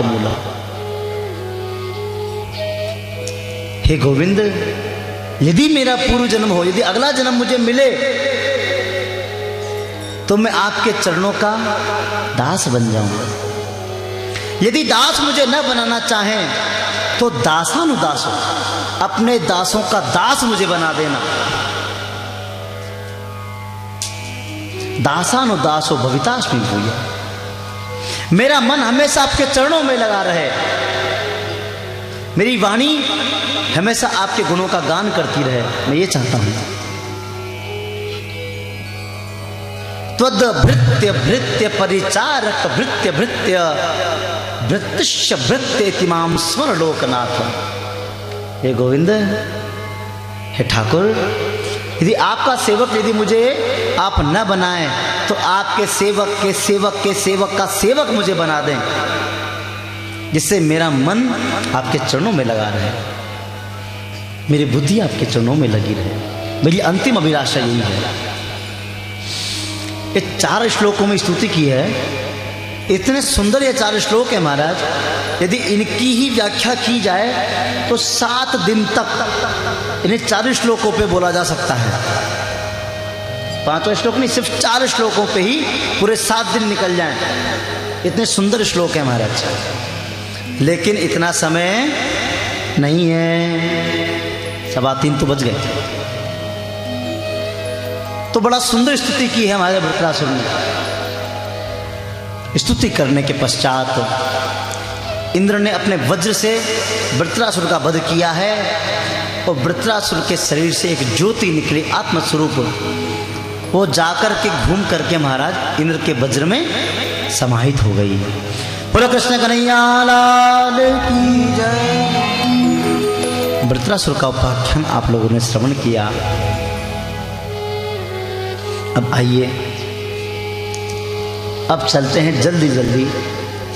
मूला। हे गोविंद, यदि मेरा पूर्व जन्म हो, यदि अगला जन्म मुझे मिले, तो मैं आपके चरणों का दास बन जाऊंगा। यदि दास मुझे न बनाना चाहें तो दासानुदास हो, अपने दासों का दास मुझे बना देना। दासानुदासो भवितास्मि भूया। मेरा मन हमेशा आपके चरणों में लगा रहे, मेरी वाणी हमेशा आपके गुणों का गान करती रहे, मैं ये चाहता हूं। त्वद भृत्य भृत्य परिचारक भृत्य भृत्य भृत्य भृत्य तिमाम स्वर लोकनाथ। हे गोविंद, हे ठाकुर, यदि आपका सेवक, यदि मुझे आप न बनाएं तो आपके सेवक के सेवक के सेवक का सेवक मुझे बना दें, जिससे मेरा मन आपके चरणों में लगा रहे, मेरी बुद्धि आपके चरणों में लगी रहे। मेरी अंतिम अभिलाषा यही है। ये 4 श्लोकों में स्तुति की है। इतने सुंदर ये 4 श्लोक है महाराज, यदि इनकी ही व्याख्या की जाए तो 7 दिन तक इन्हें 4 श्लोकों पे बोला जा सकता है। 5वां श्लोक नहीं, सिर्फ 4 श्लोकों पे ही पूरे 7 दिन निकल जाएं। इतने सुंदर श्लोक है महाराज, लेकिन इतना समय नहीं है। 3:15 तो बज गए। तो बड़ा सुंदर स्तुति की है हमारे वृत्रासुर ने। स्तुति करने के पश्चात इंद्र ने अपने वज्र से वृत्रासुर का वध किया है, और वृत्रासुर के शरीर से एक ज्योति निकली, आत्मस्वरूप, वो जाकर के घूम करके महाराज इंद्र के वज्र में समाहित हो गई। बोलो कृष्ण कन्हैया लाल की जय। वृत्रासुर का उपाख्यान आप लोगों ने श्रवण किया। अब आइए, अब चलते हैं जल्दी जल्दी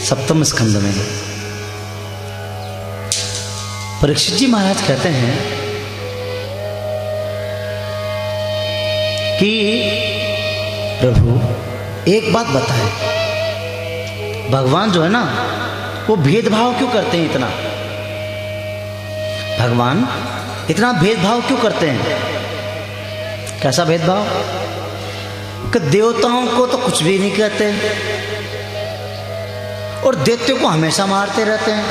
7वें स्कंद में। परीक्षित जी महाराज कहते हैं कि प्रभु एक बात बताएं, भगवान जो है ना, वो भेदभाव क्यों करते हैं इतना? भगवान इतना भेदभाव क्यों करते हैं? कैसा भेदभाव कि देवताओं को तो कुछ भी नहीं कहते और दैत्यों को हमेशा मारते रहते हैं।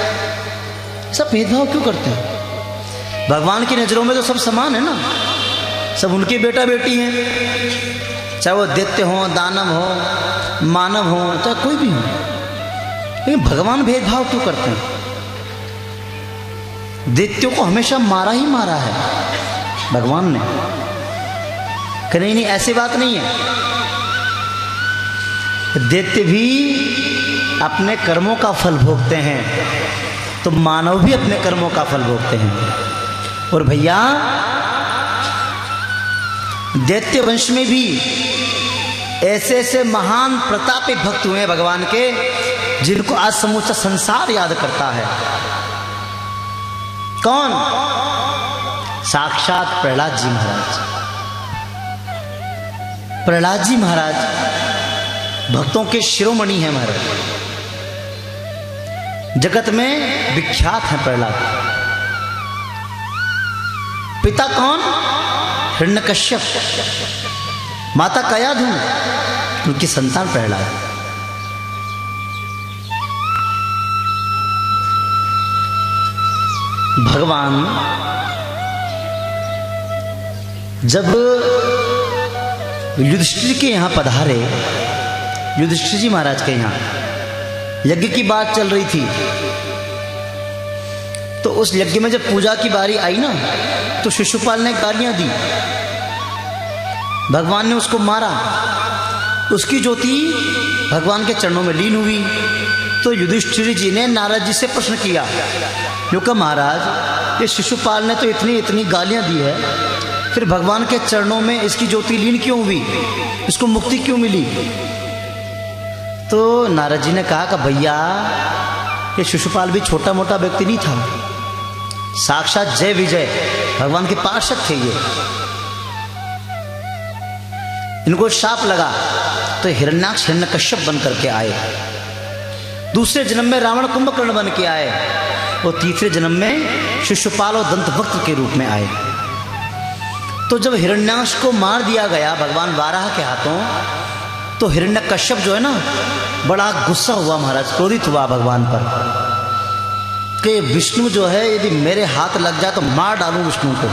सब भेदभाव क्यों करते हैं? भगवान की नजरों में तो सब समान है ना, सब उनके बेटा बेटी हैं, चाहे वो दैत्य हो, दानव हो, मानव हो, चाहे कोई भी हो। लेकिन भगवान भेदभाव क्यों करते हैं? दैत्यों को हमेशा मारा ही मारा है भगवान ने। कि नहीं नहीं, ऐसी बात नहीं है। दैत्य भी अपने कर्मों का फल भोगते हैं, तो मानव भी अपने कर्मों का फल भोगते हैं। और भैया, दैत्य वंश में भी ऐसे ऐसे महान प्रतापी भक्त हुए भगवान के, जिनको आज समूचा संसार याद करता है। कौन? साक्षात प्रहलाद जी महाराज। प्रहलाद जी महाराज भक्तों के शिरोमणि हैं महाराज, जगत में विख्यात हैं प्रहलाद। पिता कौन? हिरण्यकश्यप, माता कयाधु, उनकी संतान प्रहलाद। भगवान जब युधिष्ठिर के यहाँ पधारे, युधिष्ठिर जी महाराज के यहाँ यज्ञ की बात चल रही थी, तो उस यज्ञ में जब पूजा की बारी आई ना, तो शिशुपाल ने गालियां दी, भगवान ने उसको मारा, उसकी ज्योति भगवान के चरणों में लीन हुई। तो युधिष्ठिर जी ने नारद जी से प्रश्न किया, जो कहा महाराज, ये शिशुपाल ने तो इतनी इतनी गालियां दी है, फिर भगवान के चरणों में इसकी ज्योति लीन क्यों हुई, इसको मुक्ति क्यों मिली? तो नारद जी ने कहा कि भैया, ये शिशुपाल भी छोटा मोटा व्यक्ति नहीं था, साक्षात जय विजय भगवान के पार्षद थे ये। इनको शाप लगा तो हिरण्याक्ष हिरण्यकश्यप बन करके आए। दूसरे जन्म में रावण कुंभकर्ण बन के आए और तीसरे जन्म में शिशुपाल और दंतवक्त्र के रूप में आए। तो जब हिरण्याक्ष को मार दिया गया भगवान वाराह के हाथों, तो हिरण्यकश्यप जो है ना, बड़ा गुस्सा हुआ महाराज, क्रोधित हुआ भगवान पर कि विष्णु जो है यदि मेरे हाथ लग जाए तो मार डालूं विष्णु को।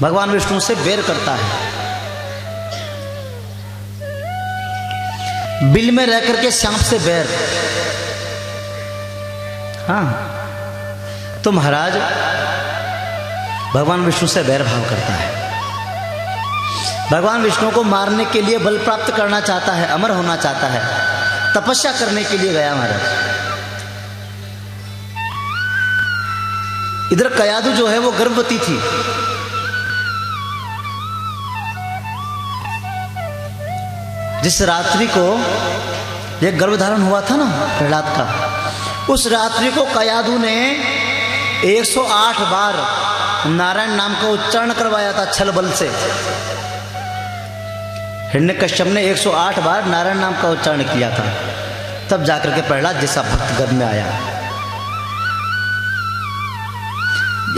भगवान विष्णु से बैर करता है। बिल में रह करके सांप से बैर। हाँ, तो महाराज भगवान विष्णु से बैर भाव करता है। भगवान विष्णु को मारने के लिए बल प्राप्त करना चाहता है, अमर होना चाहता है, तपस्या करने के लिए गया महाराज। इधर कयादु जो है वो गर्भवती थी। जिस रात्रि को यह गर्भधारण हुआ था ना प्रहलाद का, उस रात्रि को कयादु ने 108 बार नारायण नाम का उच्चारण करवाया था छल बल से। हिरण्यकश्यप ने 108 बार नारायण नाम का उच्चारण किया था, तब जाकर के प्रहलाद जैसा भक्त गर्भ में आया।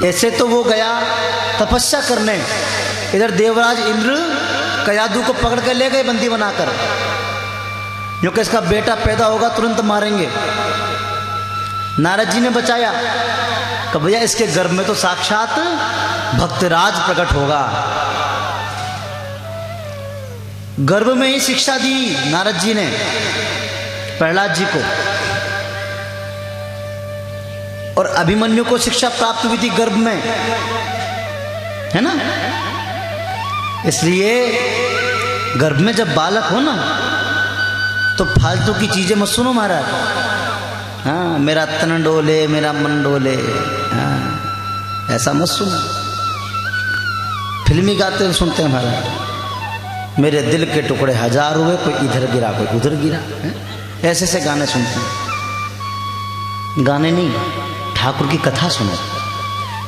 ऐसे तो वो गया तपस्या करने, इधर देवराज इंद्र कयादु को पकड़ के ले गए बंदी बनाकर, क्योंकि इसका बेटा पैदा होगा तुरंत मारेंगे। नारद जी ने बचाया कि भैया इसके गर्भ में तो साक्षात भक्तराज प्रकट होगा। गर्भ में ही शिक्षा दी नारद जी ने प्रहलाद जी को, और अभिमन्यु को शिक्षा प्राप्त हुई थी गर्भ में, है ना। इसलिए गर्भ में जब बालक हो ना, तो फालतू की चीजें मत सुनो महाराज। हाँ, मेरा तन डोले मेरा मन डोले, हाँ, ऐसा मत सुनो। फिल्मी गाते सुनते हैं महाराज, मेरे दिल के टुकड़े हजार हुए, कोई इधर गिरा कोई उधर गिरा, ऐसे ऐसे गाने सुनते हैं। गाने नहीं, ठाकुर की कथा सुनो,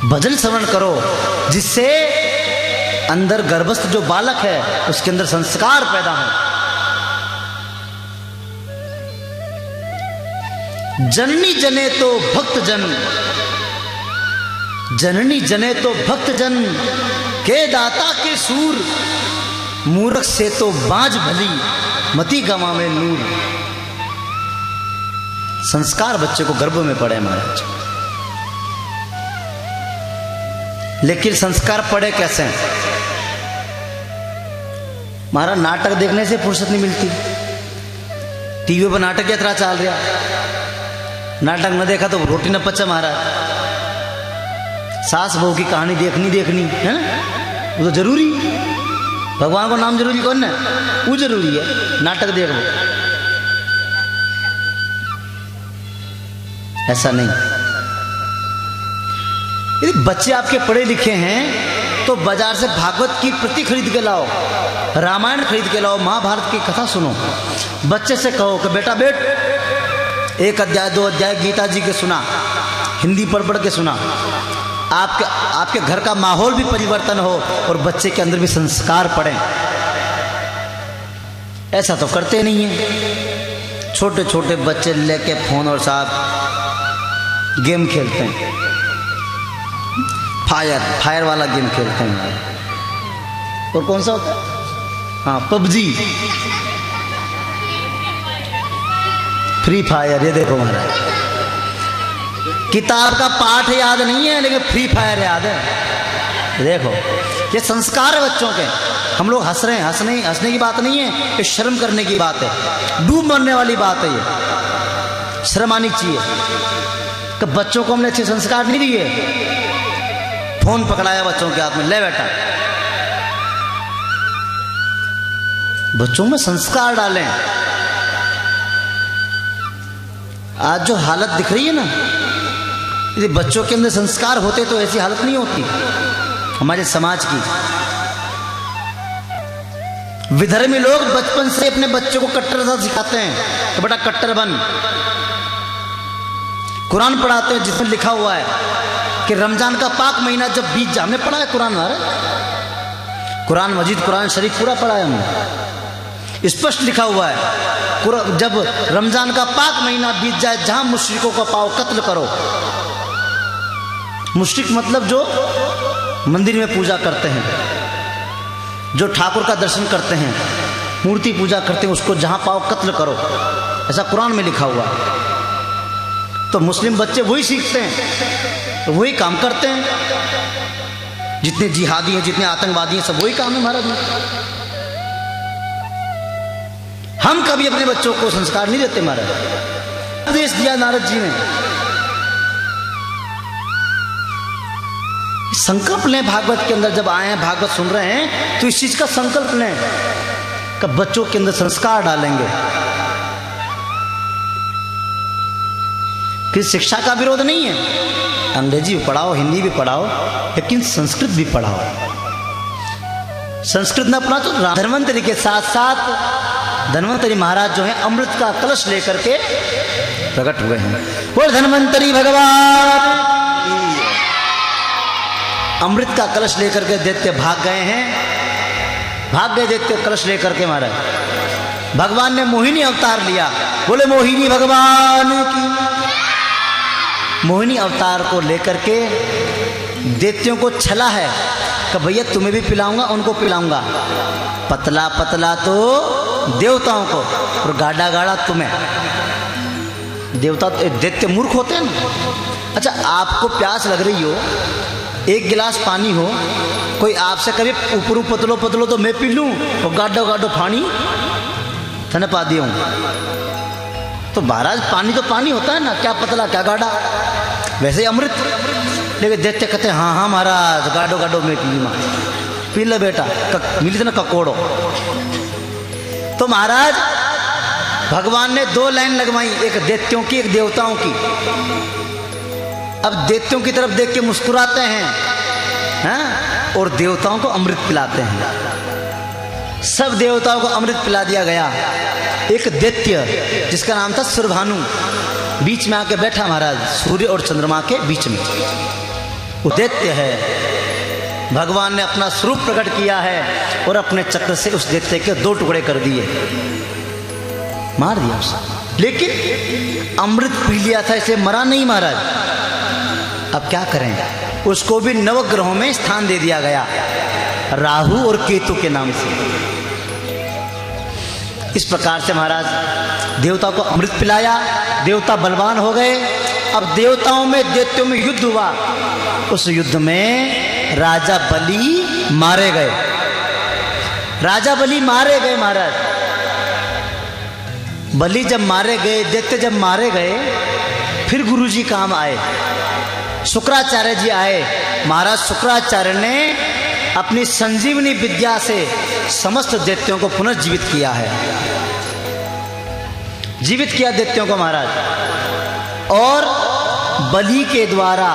भजन श्रवण करो, जिससे अंदर गर्भस्थ जो बालक है उसके अंदर संस्कार पैदा हो। जननी जने तो भक्त जन, जननी जने तो भक्त जन, के दाता के सूर, मूर्ख से तो बाज भली, मती गवावे नूर। संस्कार बच्चे को गर्भ में पड़े महाराज, लेकिन संस्कार पड़े कैसे महाराज? नाटक देखने से फुर्सत नहीं मिलती। टीवी पर नाटक यात्रा चल रहा, नाटक न देखा तो रोटी न पचा महाराज। सास बहू की कहानी देखनी है ना, वो तो जरूरी। भगवान को नाम जरूरी कौन है? वो जरूरी है, नाटक देख लो। ऐसा नहीं। यदि बच्चे आपके पढ़े लिखे हैं तो बाजार से भागवत की प्रति खरीद के लाओ, रामायण खरीद के लाओ, महाभारत की कथा सुनो। बच्चे से कहो कि बेटा बैठ, 1 अध्याय 2 अध्याय गीता जी के सुना, हिंदी पढ़ के सुना। आपके घर का माहौल भी परिवर्तन हो और बच्चे के अंदर भी संस्कार पड़े। ऐसा तो करते नहीं है। छोटे छोटे बच्चे लेके फोन और साथ गेम खेलते हैं, फायर वाला गेम खेलते हैं। और कौन सा होता है? हाँ, पबजी, फ्री फायर। ये देखो महाराज, किताब का पाठ याद नहीं है लेकिन फ्री फायर याद है। देखो, ये संस्कार है बच्चों के। हम लोग हंस रहे हैं, हंसने की बात नहीं है, ये शर्म करने की बात है, डूब मरने वाली बात है। ये शर्म आनी चाहिए कि बच्चों को हमने अच्छे संस्कार नहीं दिए। फोन पकड़ाया बच्चों के हाथ में, ले बेटा। बच्चों में संस्कार डालें। आज जो हालत दिख रही है ना, यदि बच्चों के अंदर संस्कार होते तो ऐसी हालत नहीं होती हमारे समाज की। विधर्मी लोग बचपन से अपने बच्चों को कट्टरता सिखाते हैं कि बेटा कट्टर बन। कुरान पढ़ाते हैं जिसमें लिखा हुआ है कि रमजान का पाक महीना जब बीत जाए, हमने पढ़ा है कुरान, कुरान मजीद, कुरान शरीफ पूरा पढ़ा है हमने। स्पष्ट लिखा हुआ है जब रमजान का पाक महीना बीत जाए, जहां मुशरिकों का पाओ कत्ल करो। मुशरिक मतलब जो मंदिर में पूजा करते हैं, जो ठाकुर का दर्शन करते हैं, मूर्ति पूजा करते हैं, उसको जहां पाओ कत्ल करो, ऐसा कुरान में लिखा हुआ। तो मुस्लिम बच्चे वही सीखते हैं, वही काम करते हैं। जितने जिहादी हैं, जितने आतंकवादी हैं, सब वही काम है महाराज। हम कभी अपने बच्चों को संस्कार नहीं देते महाराज। उपदेश दिया नारद जी ने, संकल्प लें। भागवत के अंदर जब आए हैं, भागवत सुन रहे हैं, तो इस चीज का संकल्प लें कि बच्चों के अंदर संस्कार डालेंगे। कि शिक्षा का विरोध नहीं है, अंग्रेजी भी पढ़ाओ, हिंदी भी पढ़ाओ, लेकिन संस्कृत भी पढ़ाओ। संस्कृत में अपना तो धन्वंतरि के साथ साथ धन्वंतरि महाराज जो है अमृत का कलश लेकर के प्रकट हुए हैं। वो धन्वंतरि भगवान अमृत का कलश लेकर के दैत्य भाग गए हैं, भाग गए दैत्य कलश लेकर के महाराज। भगवान ने मोहिनी अवतार लिया, बोले मोहिनी भगवान की। मोहिनी अवतार को लेकर के दैत्यों को छला है कि भैया तुम्हें भी पिलाऊंगा, उनको पिलाऊंगा। पतला पतला तो देवताओं को और गाढ़ा गाढ़ा तुम्हें। देवता दैत्य मूर्ख होते हैं ना। अच्छा, आपको प्यास लग रही हो, एक गिलास पानी हो, कोई आपसे कभी ऊपरू पतलो पतलो तो मैं पी लूँ, और गाढ़ो गाढ़ो पानी थने पा दिया हूँ। तो महाराज पानी तो पानी होता है ना, क्या पतला क्या गाढ़ा, वैसे ही अमृत। लेकिन देखते कहते हाँ हाँ महाराज गाढ़ो गाढ़ो मैं पी माँ, पी ले बेटा, मिली थी ना ककोड़ो। तो महाराज भगवान ने दो लाइन लगवाई, एक दैत्यों की, एक देवताओं की। अब दैत्यों की तरफ देख के मुस्कुराते हैं, हाँ? और देवताओं को अमृत पिलाते हैं। सब देवताओं को अमृत पिला दिया गया। एक दैत्य जिसका नाम था सुरभानु बीच में आके बैठा महाराज, सूर्य और चंद्रमा के बीच में। वो दैत्य है। भगवान ने अपना स्वरूप प्रकट किया है और अपने चक्र से उस दैत्य के दो टुकड़े कर दिए, मार दिया उसे। लेकिन अमृत पी लिया था, इसे मरा नहीं महाराज। अब क्या करें, उसको भी नवग्रहों में स्थान दे दिया गया, राहु और केतु के नाम से। इस प्रकार से महाराज देवता को अमृत पिलाया, देवता बलवान हो गए। अब देवताओं में दैत्यों में युद्ध हुआ। उस युद्ध में राजा बलि मारे गए। राजा बलि मारे गए महाराज। बलि जब मारे गए, दैत्य जब मारे गए, फिर गुरुजी काम आए, शुक्राचार्य जी आए। महाराज शुक्राचार्य ने अपनी संजीवनी विद्या से समस्त दैत्यों को पुनर्जीवित किया है, जीवित किया दैत्यों को महाराज। और बलि के द्वारा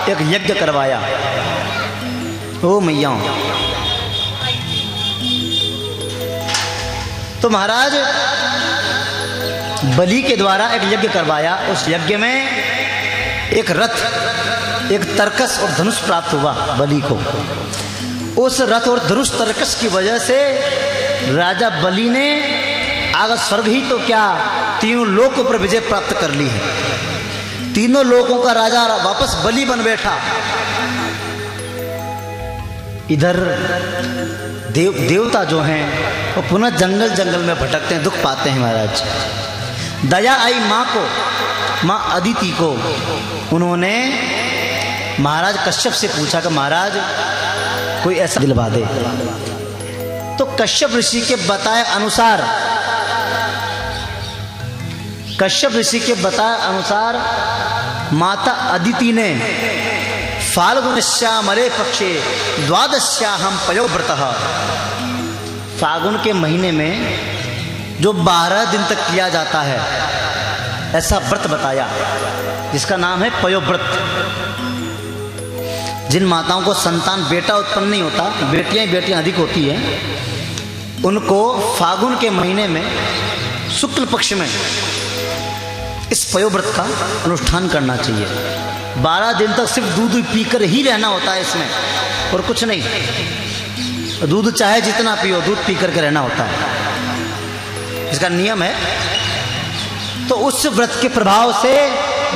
एक यज्ञ करवाया। ओ मैया, तो महाराज बलि के द्वारा एक यज्ञ करवाया। उस यज्ञ में एक रथ, एक तरकस और धनुष प्राप्त हुआ बलि को। उस रथ और धनुष तरकस की वजह से राजा बलि ने आगे स्वर्ग ही तो क्या, तीनों लोकों पर विजय प्राप्त कर ली है। तीनों लोकों का राजा वापस बलि बन बैठा। इधर देवता जो हैं वो पुनः जंगल जंगल में भटकते हैं, दुख पाते हैं महाराज। दया आई माँ को, माँ अदिति को। उन्होंने महाराज कश्यप से पूछा कि महाराज कोई ऐसा दिलवा दे। तो कश्यप ऋषि के बताए अनुसार, कश्यप ऋषि के बताए अनुसार माता अदिति ने फाल्गुनस्यामरे पक्षे द्वादश्याहम पयोव्रतः, फागुन के महीने में जो 12 दिन तक किया जाता है ऐसा व्रत बताया, जिसका नाम है पयोव्रत। जिन माताओं को संतान बेटा उत्पन्न नहीं होता, बेटियां अधिक होती हैं, उनको फागुन के महीने में शुक्ल पक्ष में इस पयोव्रत का अनुष्ठान करना चाहिए। 12 दिन तक सिर्फ दूध पीकर ही रहना होता है इसमें, और कुछ नहीं। दूध चाहे जितना पियो, दूध पी करके रहना होता है। इसका नियम है तो उस व्रत के प्रभाव से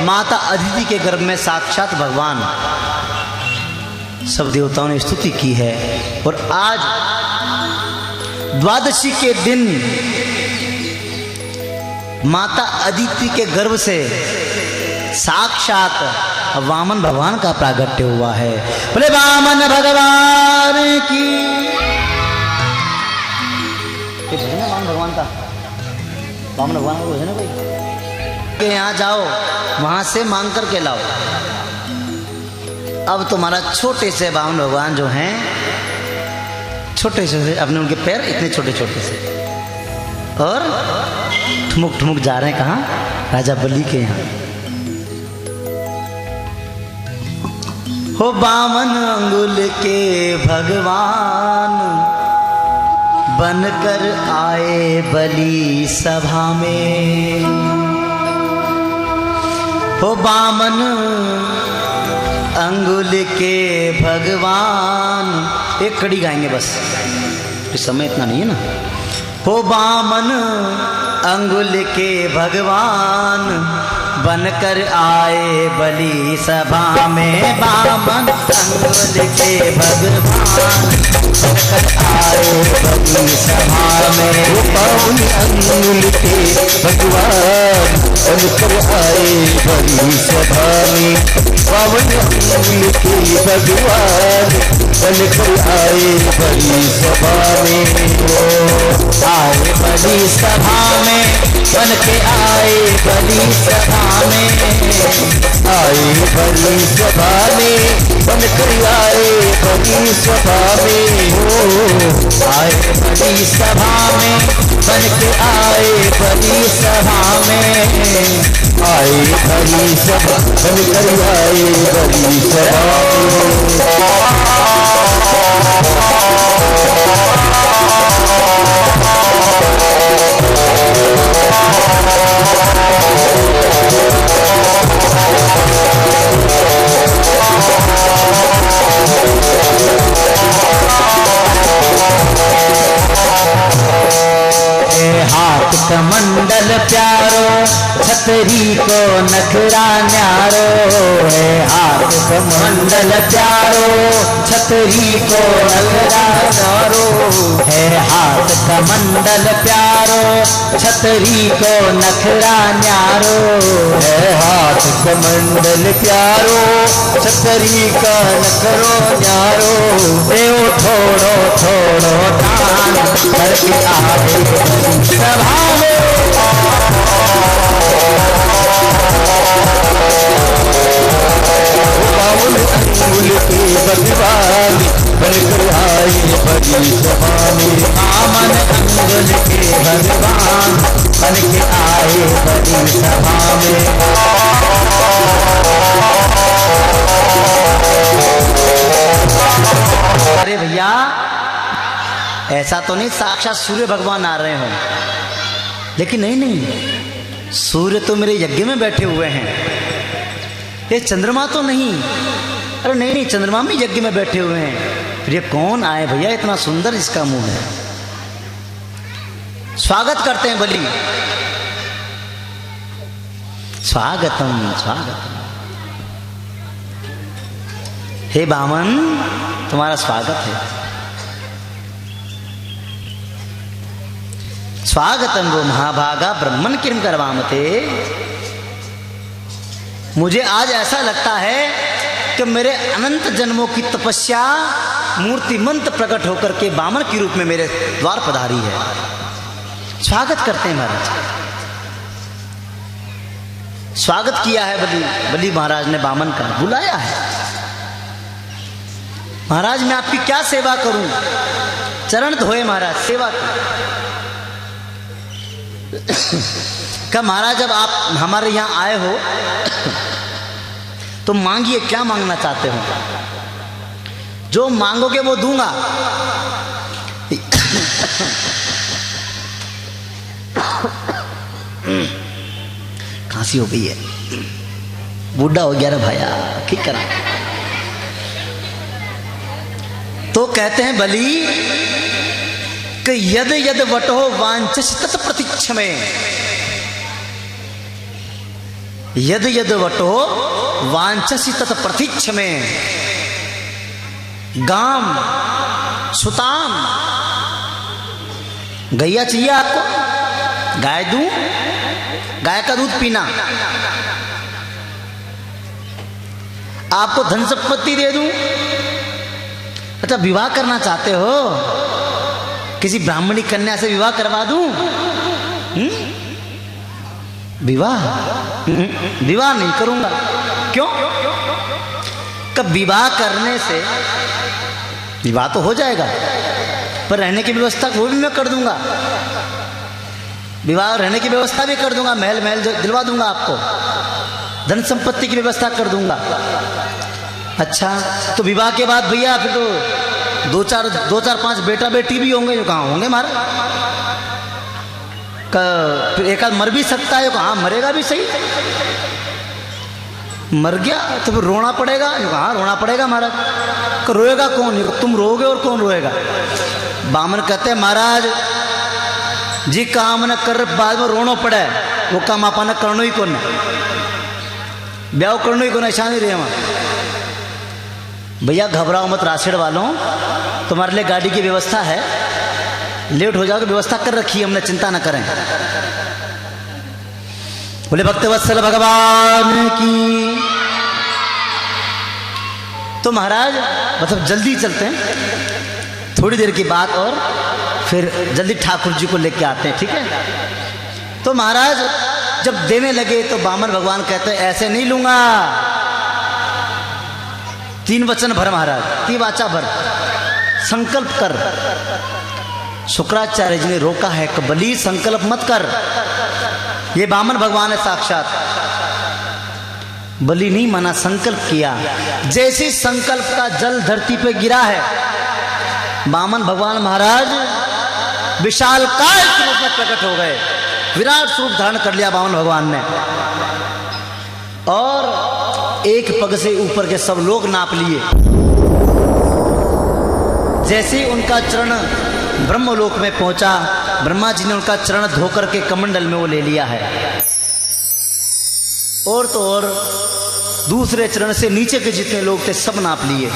माता अदिति के गर्भ में साक्षात भगवान सब देवताओं ने स्तुति की है। और आज द्वादशी के दिन माता अदिति के गर्भ से साक्षात वामन भगवान का प्रागट्य हुआ है। बोले वामन भगवान की। ये भजन है वामन भगवान का, वामन भगवान का भजन है भाई। के यहाँ जाओ, वहां से मांग करके लाओ। अब तुम्हारा छोटे से वामन भगवान जो हैं, छोटे से अपने उनके पैर इतने छोटे छोटे से, और ठुमुक ठुमुक जा रहे हैं कहाँ? राजा बलि के यहाँ। हो बावन अंगुल के भगवान बनकर आए बलि सभा में। हो बावन अंगुल के भगवान, एक कड़ी गाएंगे बस, इस समय इतना नहीं है ना। हो बामन अंगुल के भगवान बनकर आए बलि सभा में। बामन अंगुल के भगवान बनकर आए बलि सभा में। वो बामन अंगुल के भगवान बनकर आए बलि सभा में। बामन अंगुल के भगवान बनकर आए बलि सभा में। आए बलि सभा में, बन के आए बलि सभा में। आए बलि सभा में, बन कर आए बलि सभा में। आए बलि सभा में, बन के आए बलि सभा में। आए बलि सभा, बन कर आए बलि सभा में। हाथ कमंडल प्यारो, छतरी को नखरा न्यारो है। हाथ कमंडल प्यारो, छतरी को नखरा न्यारो है। हाथ कमंडल प्यारो, छतरी को नखरा न्यारो है। हाथ कमंडल प्यारो, छतरी का नखरो न्यारो। देव थोड़ो थोड़ो दान करके आए सभा में। बावन अंगुल के भगवान बनकर आए बलि सभा में। बावन अंगुल के भगवान बनके आए बलि सभा में। अरे भैया, ऐसा तो नहीं साक्षात सूर्य भगवान आ रहे हो, लेकिन नहीं, सूर्य तो मेरे यज्ञ में बैठे हुए हैं। ये चंद्रमा तो नहीं, अरे नहीं, चंद्रमा भी यज्ञ में बैठे हुए हैं। फिर ये कौन आए भैया? इतना सुंदर इसका मुंह है। स्वागत करते हैं बलि। स्वागतम स्वागतम। हे बामन, तुम्हारा स्वागत है। स्वागतम वो महाभागा ब्रह्मन किम करवामते। मुझे आज ऐसा लगता है कि मेरे अनंत जन्मों की तपस्या मूर्तिमंत प्रकट होकर के बामन के रूप में मेरे द्वार पधारी है। स्वागत करते हैं महाराज। स्वागत किया है बलि महाराज ने बामन का, बुलाया है। महाराज मैं आपकी क्या सेवा करूं? चरण धोए महाराज, सेवा कब महाराज जब आप हमारे यहाँ आए हो तो मांगिए, क्या मांगना चाहते हो? जो मांगोगे वो दूंगा। खांसी हो गई है, बूढ़ा हो गया रे भैया, ठीक करा। तो कहते हैं बलि कि यद यद वटो वांछस तत् प्रतीक्ष में। यद यद वटो वांछसी तत् प्रतीक्ष में गाम सुताम। गैया चाहिए आपको, गाय दूं, गाय का दूध पीना। आपको धन संपत्ति दे दूं। अच्छा, विवाह करना चाहते हो, किसी ब्राह्मणी कन्या से विवाह करवा दूं? विवाह विवाह नहीं करूंगा। क्यों? कब विवाह करने से विवाह तो हो जाएगा, पर रहने की व्यवस्था वो भी मैं कर दूंगा। विवाह रहने की व्यवस्था भी कर दूंगा, महल महल दिलवा दूंगा आपको, धन संपत्ति की व्यवस्था कर दूंगा। अच्छा, तो विवाह के बाद भैया फिर तो दो चार पांच बेटा बेटी भी होंगे। जो कहाँ होंगे हमारे? फिर एक आध मर भी सकता है। कहाँ मरेगा भी सही, मर गया तो फिर रोना पड़ेगा। कहाँ रोना पड़ेगा महाराज? रोएगा कौन? तुम रोओगे और कौन रोएगा? बामन कहते हैं महाराज जी काम न कर बाद में रोना पड़े, वो काम आपने करना ही कौन, ब्याह करना ही कौन, ऐसा नहीं रहे वहाँ। भैया घबराओ मत राशेड़ वालों, तुम्हारे लिए गाड़ी की व्यवस्था है, लेट हो जाओ तो व्यवस्था कर रखी है हमने, चिंता न करें। बोले भक्तवत्सल भगवान की। तो महाराज मतलब जल्दी चलते हैं, थोड़ी देर की बात और फिर जल्दी ठाकुर जी को लेके आते हैं, ठीक है? तो महाराज जब देने लगे तो बामन भगवान कहते हैं ऐसे नहीं लूंगा। 3 वचन भर महाराज, 3 वाचा भर, संकल्प कर। शुक्राचार्य जी ने रोका है कि बलि संकल्प मत कर। ये बामन भगवान है साक्षात। बलि नहीं माना, संकल्प किया। जैसे संकल्प का जल धरती पे गिरा है, बामन भगवान महाराज विशालकाय स्वरूप में प्रकट हो गए। विराट स्वरूप धारण कर लिया बामन भगवान ने, और एक पग से ऊपर के सब लोग नाप लिए। जैसे उनका चरण ब्रह्मलोक में पहुंचा, ब्रह्मा जी ने उनका चरण धोकर के कमंडल में वो ले लिया है। और तो और दूसरे चरण से नीचे के जितने लोग थे सब नाप लिए।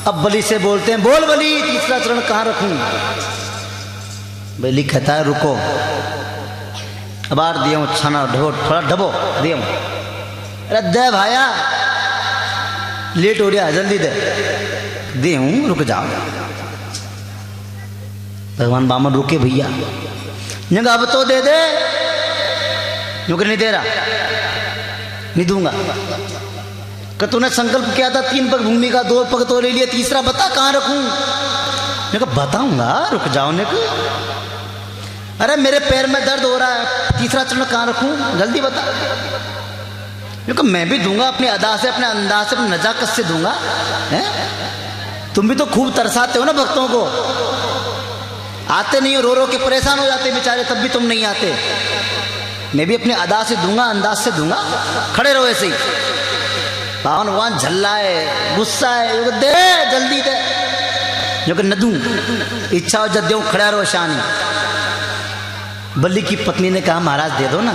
अब बलि से बोलते हैं, बोल बलि तीसरा चरण कहाँ रखूं? बलि कहता है रुको, अबार दियो छाना ढो थोड़ा ढबो दियो। अरे दे भाया, लेट हो रहा, जल्दी दे। दे हूं, रुक जाओ। भगवान बामन रुके भैया, जगह अब तो दे दे। क्योंकि नहीं दे रहा, नहीं दूंगा। कि तूने संकल्प किया था 3 पग भूमि का, 2 पग तो ले लिया, तीसरा बता कहाँ रखूं? मैं कहा बताऊंगा, रुक जाओ। ने कहा अरे मेरे पैर में दर्द हो रहा है, तीसरा चरण कहाँ रखूं, जल्दी बता। क्योंकि मैं भी दूंगा अपनी अदा से, अपने अंदाज से, अपनी नजाकत से दूंगा। है? तुम भी तो खूब तरसाते हो ना भक्तों को, आते नहीं हो, रो रो के परेशान हो जाते बेचारे, तब भी तुम नहीं आते। मैं भी अपने अदा से दूंगा, अंदाज से दूंगा, खड़े रहो ऐसे ही। पावन भगवान झल्लाए, गुस्सा है, दे जल्दी दे। जो कि न दूं, इच्छा हो जब दूं, खड़ा रहो शानी। बलि की पत्नी ने कहा महाराज दे दो ना,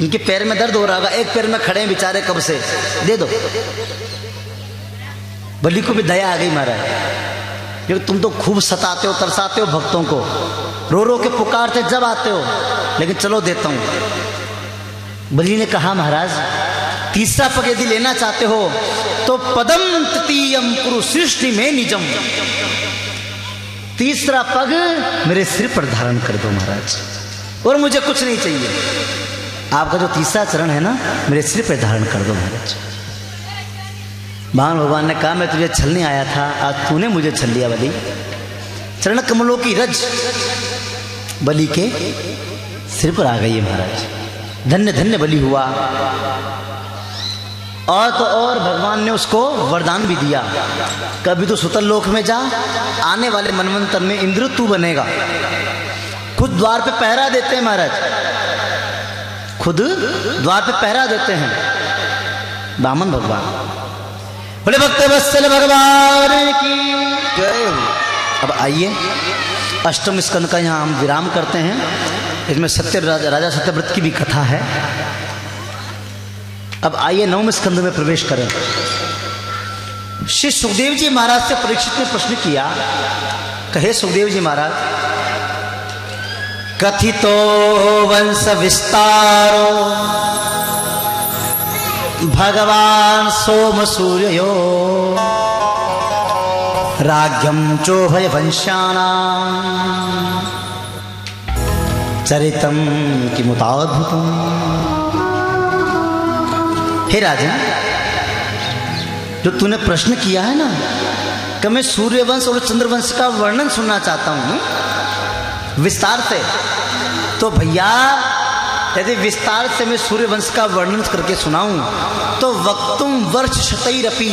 इनके पैर में दर्द हो रहा होगा, एक पैर में खड़े हैं बेचारे कब से, दे दो। बलि को भी दया आ गई महाराज, क्योंकि तुम तो खूब सताते हो, तरसाते हो भक्तों को, रो रो के पुकारते जब आते हो, लेकिन चलो देता हूं। बलि ने कहा महाराज तीसरा पग यदि लेना चाहते हो तो पदम तृतीयम कुरु सृष्टि में निजम, तीसरा पग मेरे सिर पर धारण कर दो महाराज, और मुझे कुछ नहीं चाहिए। आपका जो तीसरा चरण है ना, मेरे सिर पर धारण कर दो महाराज। बामन भगवान ने कहा मैं तुझे छलने आया था, आज तूने मुझे छल लिया बलि। चरण कमलों की रज बलि के सिर पर आ गई है महाराज। धन्य धन्य बलि हुआ। और तो और भगवान ने उसको वरदान भी दिया, कभी तो सुतल लोक में जा, आने वाले मनवंतर में इंद्र तू बनेगा। खुद द्वार पे पहरा देते हैं महाराज, खुद द्वार पे पहरा देते हैं बामन भगवान। बोले भक्तवत्सल भगवान की जय हो। अब आइए अष्टम स्कंद का यहाँ हम विराम करते हैं। इसमें राजा सत्यव्रत की भी कथा है। अब आइए 9वें स्कंद में प्रवेश करें। श्री सुखदेव जी महाराज से परीक्षित ने प्रश्न किया, कहे सुखदेव जी महाराज, कथितो वंश विस्तारो भगवान सोम सूर्यो राज्ञम चोभय वंशानां चरितम किमुताद्भुतम्। हे राजन, जो तूने प्रश्न किया है ना कि मैं सूर्यवंश और चंद्रवंश का वर्णन सुनना चाहता हूं विस्तार से, तो भैया यदि विस्तार से मैं सूर्यवंश का वर्णन करके सुनाऊं तो वक्तुम वर्ष शतैरपि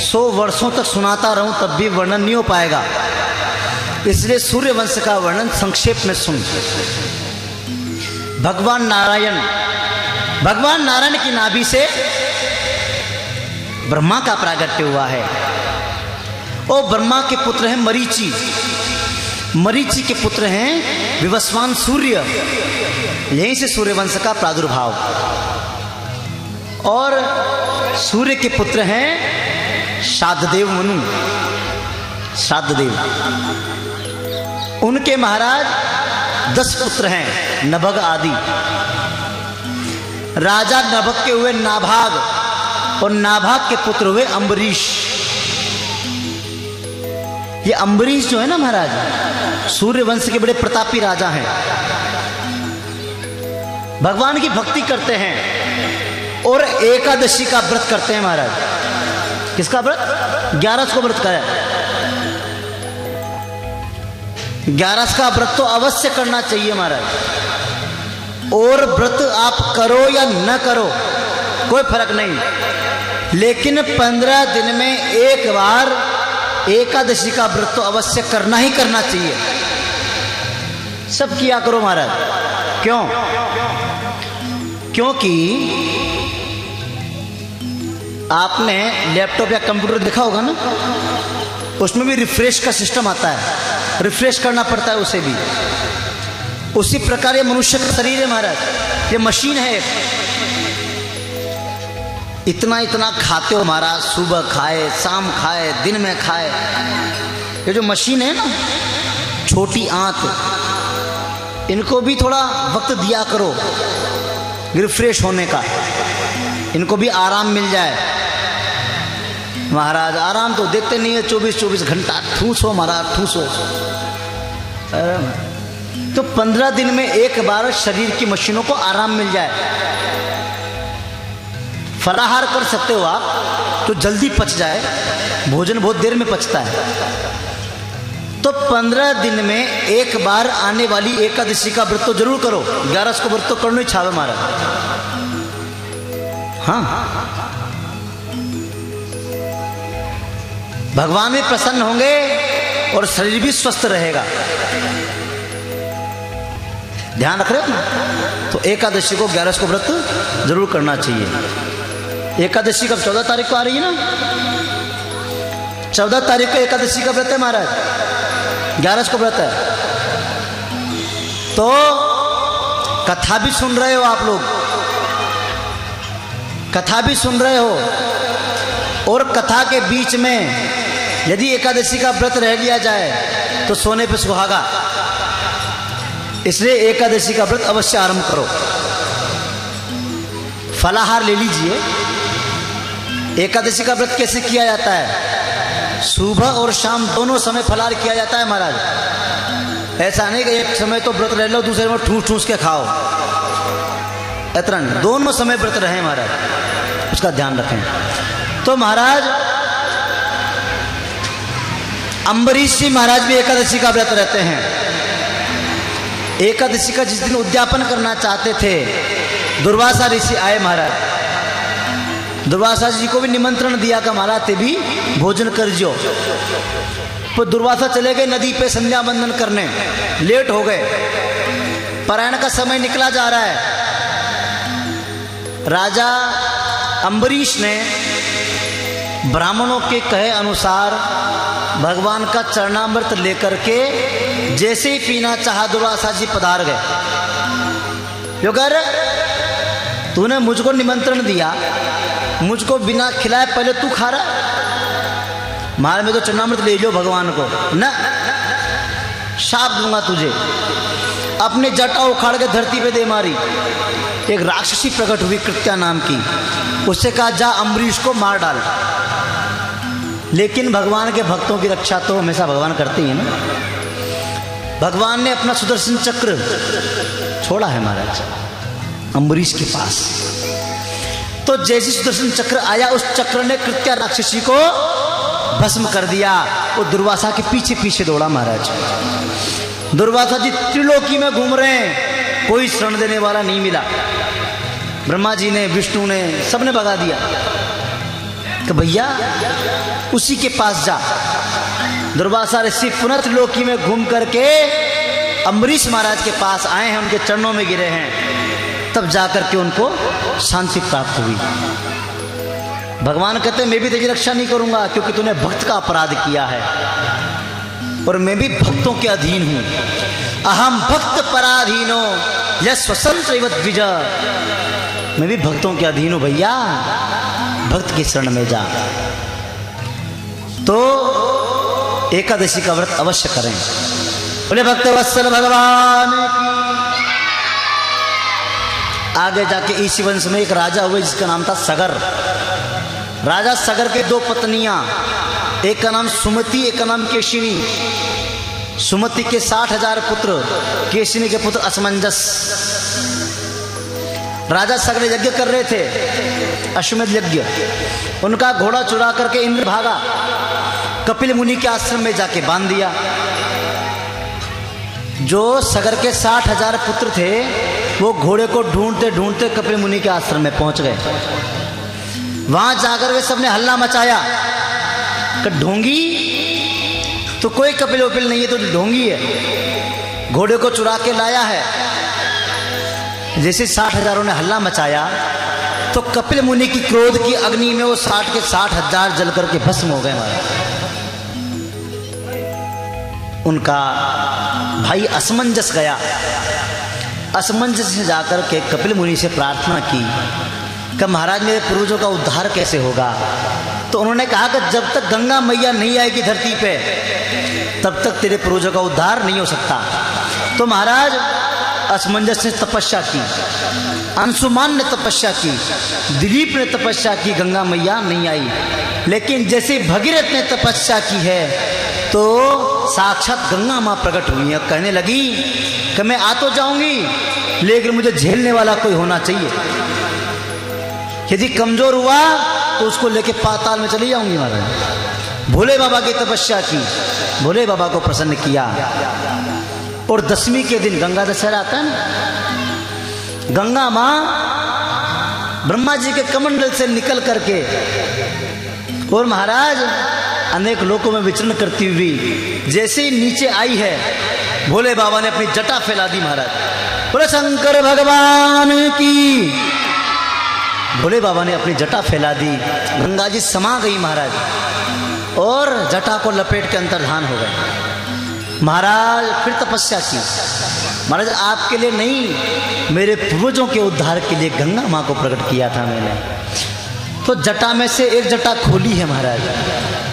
100 वर्षों तक सुनाता रहूं तब भी वर्णन नहीं हो पाएगा। इसलिए सूर्यवंश का वर्णन संक्षेप में सुन। भगवान नारायण की नाभि से ब्रह्मा का प्रागट्य हुआ है और ब्रह्मा के पुत्र हैं मरीचि, मरीचि के पुत्र हैं विवस्वान सूर्य, यहीं से सूर्यवंश का प्रादुर्भाव। और सूर्य के पुत्र हैं शाददेव मनु, शाददेव, उनके महाराज 10 पुत्र हैं नभग आदि। राजा नभग के हुए नाभाग और नाभाग के पुत्र हुए अम्बरीश। ये अम्बरीश जो है ना महाराज, सूर्यवंश के बड़े प्रतापी राजा हैं, भगवान की भक्ति करते हैं और एकादशी का व्रत करते हैं महाराज। किसका व्रत? 11 को व्रत का है। 11 का व्रत तो अवश्य करना चाहिए महाराज। और व्रत आप करो या न करो कोई फर्क नहीं, लेकिन 15 दिन में एक बार एकादशी का व्रत तो अवश्य करना ही करना चाहिए। सब किया करो महाराज। क्यों? क्योंकि आपने लैपटॉप या कंप्यूटर देखा होगा ना, उसमें भी रिफ्रेश का सिस्टम आता है, रिफ्रेश करना पड़ता है उसे भी। उसी प्रकार ये मनुष्य का शरीर है महाराज, ये मशीन है। इतना इतना खाते हो महाराज, सुबह खाए, शाम खाए, दिन में खाए। ये जो मशीन है ना, छोटी आंत, इनको भी थोड़ा वक्त दिया करो रिफ्रेश होने का, इनको भी आराम मिल जाए। महाराज आराम तो देते नहीं है, 24-24 घंटा ठूसो महाराज, ठूसो। तो 15 दिन में एक बार शरीर की मशीनों को आराम मिल जाए। फलाहार कर सकते हो आप तो जल्दी पच जाए, भोजन बहुत देर में पचता है। तो 15 दिन में एक बार आने वाली एकादशी का व्रत तो जरूर करो। 11 को व्रत तो करना ही छावे महाराज। हाँ, भगवान भी प्रसन्न होंगे और शरीर भी स्वस्थ रहेगा। ध्यान रख रहे हो ना? तो एकादशी को 11 को व्रत जरूर करना चाहिए। एकादशी कब? 14 तारीख को आ रही है ना। 14 तारीख को एकादशी का व्रत है महाराज, 11 को व्रत है। तो कथा भी सुन रहे हो आप लोग, कथा भी सुन रहे हो, और कथा के बीच में यदि एकादशी का व्रत रह लिया जाए तो सोने पे सुहागा। इसलिए एकादशी का व्रत अवश्य आरंभ करो। फलाहार ले लीजिए। एकादशी का व्रत कैसे किया जाता है? सुबह और शाम दोनों समय फलाहार किया जाता है महाराज। ऐसा नहीं कि एक समय तो व्रत रह लो, दूसरे में ठूस ठूस के खाओ, इतना नहीं। दोनों समय व्रत रहे महाराज, उसका ध्यान रखें। तो महाराज अम्बरीश जी महाराज भी एकादशी का व्रत रहते हैं। एकादशी का जिस दिन उद्यापन करना चाहते थे, दुर्वासा ऋषि आए महाराज। दुर्वासा जी को भी निमंत्रण दिया कि महाराज ते भी भोजन कर जो। तो दुर्वासा चले गए नदी पे संध्या बंदन करने, लेट हो गए, परायण का समय निकला जा रहा है। राजा अम्बरीश ने ब्राह्मणों के कहे अनुसार भगवान का चरणामृत लेकर के जैसे ही पीना चाहा, दुर्वासा जी पधार गए। अगर तूने मुझको निमंत्रण दिया, मुझको बिना खिलाए पहले तू खा रहा। महाराज में तो चरणामृत ले लो भगवान को ना, शाप दूंगा तुझे। अपने जटा उखाड़ के धरती पे दे मारी। एक राक्षसी प्रकट हुई कृत्या नाम की, उससे कहा जा अम्बरीश को मार डाल। लेकिन भगवान के भक्तों की रक्षा तो हमेशा भगवान करते ही है ना। भगवान ने अपना सुदर्शन चक्र छोड़ा है महाराज अम्बरीश के पास। तो जैसे सुदर्शन चक्र आया, उस चक्र ने कृत्या राक्षसी को भस्म कर दिया। वो दुर्वासा के पीछे पीछे दौड़ा महाराज। दुर्वासा जी त्रिलोकी में घूम रहे हैं, कोई शरण देने वाला नहीं मिला। ब्रह्मा जी ने, विष्णु ने, सबने भगा दिया कि भैया उसी के पास जा। दुर्वासा ऋषि पुनः त्रिलोकी में घूम करके अम्बरीश महाराज के पास आए हैं, उनके चरणों में गिरे हैं। तब जाकर के उनको शांति प्राप्त हुई। भगवान कहते हैं मैं भी तेरी रक्षा नहीं करूंगा, क्योंकि तूने भक्त का अपराध किया है और मैं भी भक्तों के अधीन हूं। अहम भक्त पराधीनो यस्वसंत द्विज। मैं भी भक्तों के अधीन हूं भैया, भक्त की शरण में जा। तो एकादशी का व्रत अवश्य करें। बोले भक्त वत्सल भगवान की। आगे जाके इसी वंश में एक राजा हुए जिसका नाम था सगर। राजा सगर के दो पत्नियां, एक का नाम सुमति, एक का नाम केशिनी। सुमति के 60,000 पुत्र, केशिनी के पुत्र असमंजस। राजा सगर यज्ञ कर रहे थे, अश्वमेध यज्ञ। उनका घोड़ा चुरा करके इंद्र भागा, कपिल मुनि के आश्रम में जाके बांध दिया। जो सगर के 60,000 पुत्र थे वो घोड़े को ढूंढते ढूंढते कपिल मुनि के आश्रम में पहुंच गए। वहां जाकर वे सबने हल्ला मचाया कि ढोंगी तो कोई कपिल वपिल नहीं है, तो ढोंगी है, घोड़े को चुरा के लाया है। जैसे 60,000 ने हल्ला मचाया तो कपिल मुनि की क्रोध की अग्नि में वो 60 के 60,000 जल करके भस्म हो गए। उनका भाई असमंजस गया। असमंजस ने जाकर के कपिल मुनि से प्रार्थना की कि महाराज मेरे पूर्वजों का उद्धार कैसे होगा। तो उन्होंने कहा कि जब तक गंगा मैया नहीं आएगी धरती पे तब तक तेरे पूर्वजों का उद्धार नहीं हो सकता। तो महाराज असमंजस ने तपस्या की, अंशुमान ने तपस्या की, दिलीप ने तपस्या की, गंगा मैया नहीं आई। लेकिन जैसे भगीरथ ने तपस्या की है तो साक्षात गंगा माँ प्रकट हुई है। कहने लगी कि मैं आ तो जाऊंगी लेकिन मुझे झेलने वाला कोई होना चाहिए। यदि कमजोर हुआ तो उसको लेके पाताल में चली जाऊंगी महाराज। भोले बाबा की तपस्या की, भोले बाबा को प्रसन्न किया। और 10वीं के दिन गंगा दशहरा आता है ना, गंगा माँ ब्रह्मा जी के कमंडल से निकल करके और महाराज अनेक लोकों में विचरण करती हुई जैसे ही नीचे आई है, भोले बाबा ने अपनी जटा फैला दी महाराज। बोले शंकर भगवान की। भोले बाबा ने अपनी जटा फैला दी, गंगा जी समा गई महाराज और जटा को लपेट के अंतर्धान हो गए। महाराज फिर तपस्या की। महाराज आपके लिए नहीं, मेरे पूर्वजों के उद्धार के लिए गंगा माँ को प्रकट किया था मैंने। तो जटा में से एक जटा खोली है महाराज,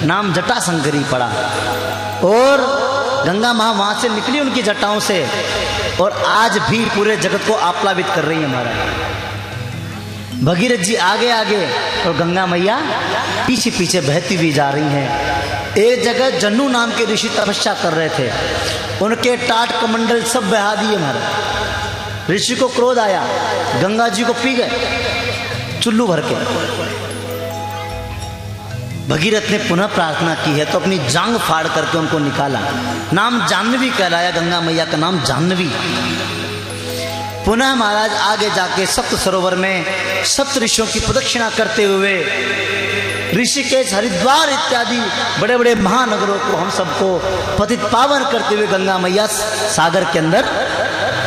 नाम जटा शंकरी पड़ा। और गंगा माँ वहाँ से निकली उनकी जटाओं से और आज भी पूरे जगत को आप्लावित कर रही है महाराज। भगीरथ जी आगे आगे और गंगा मैया पीछे पीछे बहती हुई जा रही हैं। एक जगह जन्नू नाम के ऋषि तपस्या कर रहे थे, उनके टाट कमंडल सब बहा दिए महाराज। ऋषि को क्रोध आया, गंगा जी को पी गए चुल्लू भर के। भगीरथ ने पुनः प्रार्थना की है तो अपनी जांग फाड़ करके उनको निकाला। नाम जाह्नवी कहलाया, गंगा मैया का नाम जाह्नवी। पुनः महाराज आगे जाके सप्त सरोवर में सप्त ऋषियों की प्रदक्षिणा करते हुए ऋषिकेश, हरिद्वार इत्यादि बड़े बड़े महानगरों को हम सबको पतित पावन करते हुए गंगा मैया सागर के अंदर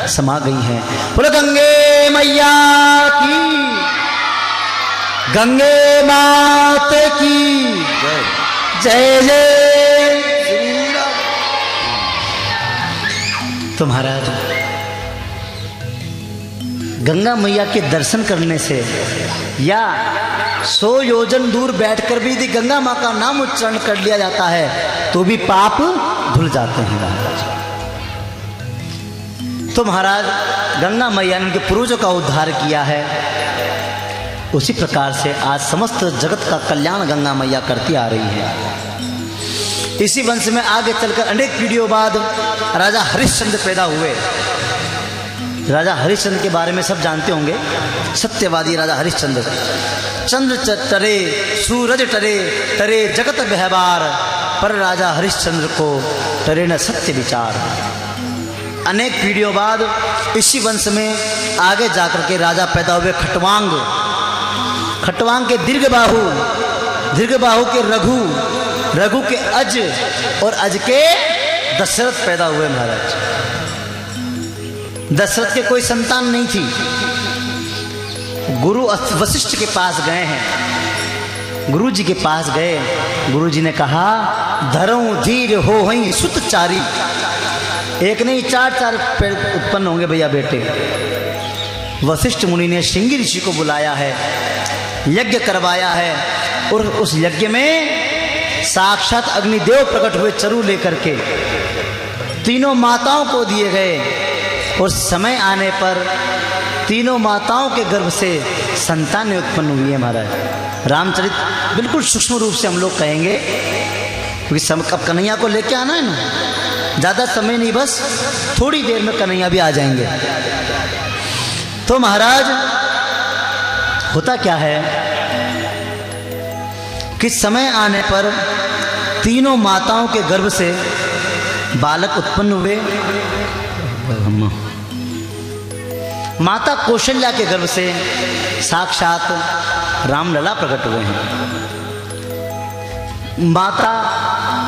समा गई हैं। बोलो गंगे मैया की, गंगे माता की जय जय। तो महाराज गंगा मैया के दर्शन करने से या 100 योजन दूर बैठकर भी यदि गंगा माँ का नाम उच्चारण कर लिया जाता है तो भी पाप धुल जाते हैं महाराज। तो महाराज गंगा मैया ने उनके पूर्वजों का उद्धार किया है, उसी प्रकार से आज समस्त जगत का कल्याण गंगा मैया करती आ रही है। इसी वंश में आगे चलकर अनेक पीढ़ियों बाद राजा हरिश्चंद्र पैदा हुए। राजा हरिश्चंद्र के बारे में सब जानते होंगे, सत्यवादी राजा हरिश्चंद्र। चंद्र टरे सूरज टरे टरे जगत व्यवहार, पर राजा हरिश्चंद्र को टरे न सत्य विचार। अनेक पीढ़ियों बाद इसी वंश में आगे जाकर के राजा पैदा हुए खटवांग। खटवांग के दीर्घबाहु, दीर्घबाहु के रघु, रघु के अज और अज के दशरथ पैदा हुए महाराज। दशरथ के कोई संतान नहीं थी। गुरु वशिष्ठ के पास गए हैं, गुरु जी के पास गए। गुरु जी ने कहा धरऊं धीर हो हई सुत चारी। एक नहीं 4 पेड़ उत्पन्न होंगे भैया बेटे। वशिष्ठ मुनि ने श्रृंगी ऋषि को बुलाया है, यज्ञ करवाया है, और उस यज्ञ में साक्षात अग्निदेव प्रकट हुए चरु लेकर के तीनों माताओं को दिए गए। और समय आने पर तीनों माताओं के गर्भ से संतानें उत्पन्न हुई है महाराज। रामचरित बिल्कुल सूक्ष्म रूप से हम लोग कहेंगे, क्योंकि अब कन्हैया को लेके आना है ना, ज़्यादा समय नहीं, बस थोड़ी देर में कन्हैया भी आ जाएंगे। तो महाराज होता क्या है कि समय आने पर तीनों माताओं के गर्भ से बालक उत्पन्न हुए। माता कौशल्या के गर्भ से साक्षात रामलला प्रकट हुए हैं। माता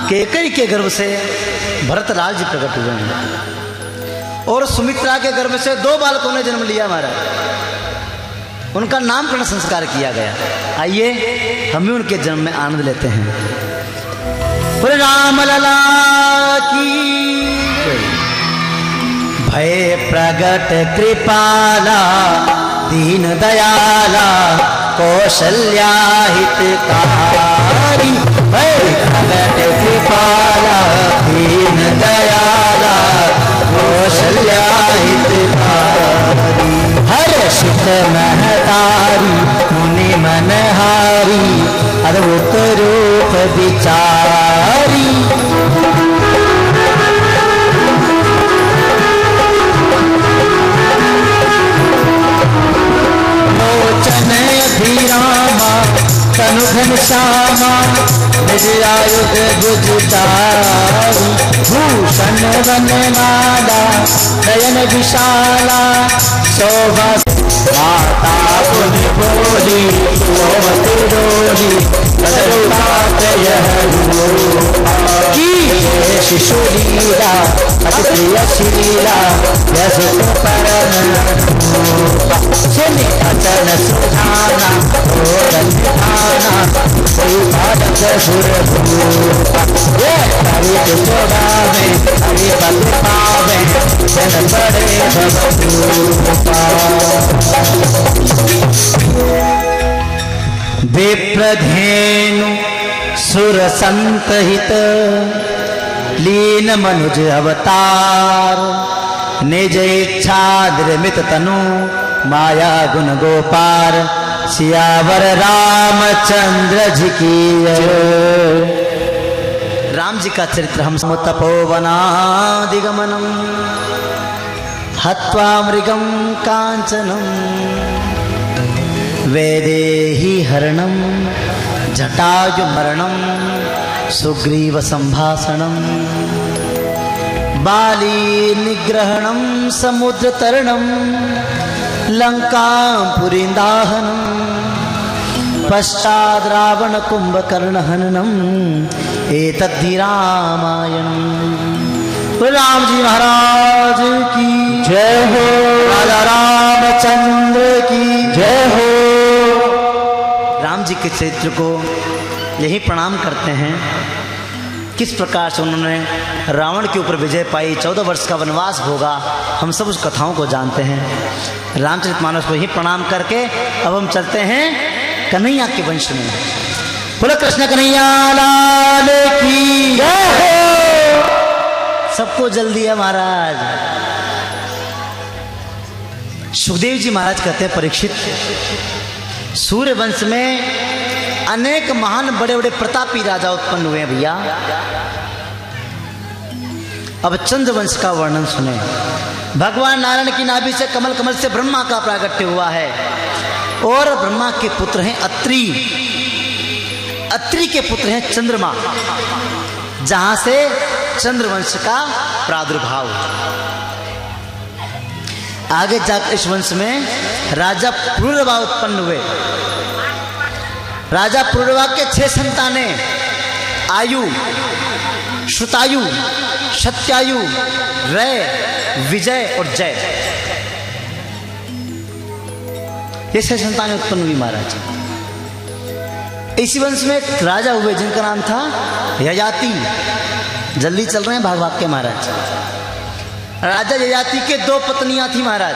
कैकेयी के गर्भ से भरतलाल जी प्रकट हुए हैं। और सुमित्रा के गर्भ से 2 बालकों ने जन्म लिया महाराज। उनका नामकरण संस्कार किया गया। आइए हम भी उनके जन्म में आनंद लेते हैं। बोले रामलला की भय प्रगट कृपाला दीन दयाला कौशल्या हितकारी। भय प्रगट कृपाला दीन दयाला कौशल्या हितकारी। हर्षित महतारी मुनि मनहारी अद्भुत रूप विचारी। धीरामा तनुघन श्यामा निज आयुध गुजतारी। भूषण वनमाला नयन विशाला शोभा। माता पुनि बोली सोमति डोली बदरुतात यह की शिशु लीला अति प्रिय शीला यशुत परम सुनि अचन सुधाना ओरन निधाना कोई बालक सुर ये कवि जोड़ा में कवि पद पावे जन बड़े भगवूपा। विप्रधेनु सुर संतहित लीन मनुज अवतार। निज इच्छा निर्मित तनु माया गुण गोपार। सियावर रामचंद्र जी की जय। राम जी का चरित्र हम तपोवनादिगमनम हत्वा मृगम कांचनम वैदेही हरणम जटायुमरणम सुग्रीव संभाषणम बाली निग्रहणम समुद्र तरणम लंकापुरी दाहनम पश्चात् रावण कुंभकर्ण हननम एतद्धि रामायणम। राम जी महाराज की जय हो। राजा रामचंद्र की जय हो। राम जी के चरित्र को यही प्रणाम करते हैं। किस प्रकार से उन्होंने रावण के ऊपर विजय पाई, 14 वर्ष का वनवास भोगा, हम सब उस कथाओं को जानते हैं। रामचरितमानस को ही प्रणाम करके अब हम चलते हैं कन्हैया के वंश में। बोलो कृष्ण कन्हैया लाल की जय। सबको जल्दी है महाराज। सुखदेव जी महाराज कहते हैं, परीक्षित, सूर्य वंश में अनेक महान बड़े बड़े प्रतापी राजा उत्पन्न हुए हैं भैया। अब चंद्र वंश का वर्णन सुने। भगवान नारायण की नाभि से कमल, कमल से ब्रह्मा का प्रागट्य हुआ है और ब्रह्मा के पुत्र हैं अत्रि, अत्रि के पुत्र हैं चंद्रमा, जहां से चंद्रवंश का प्रादुर्भाव। आगे जाकर इस वंश में राजा पुरुरवा उत्पन्न हुए। राजा पुरुरवा के 6 संतानें, आयु, श्रुतायु, सत्यायु, रय, विजय और जय, ये 6 संतानें उत्पन्न हुई महाराज। इसी वंश में एक राजा हुए जिनका नाम था ययाति। जल्दी चल रहे हैं भाग भाग के महाराज। राजा ययाति के 2 पत्नियां थी महाराज,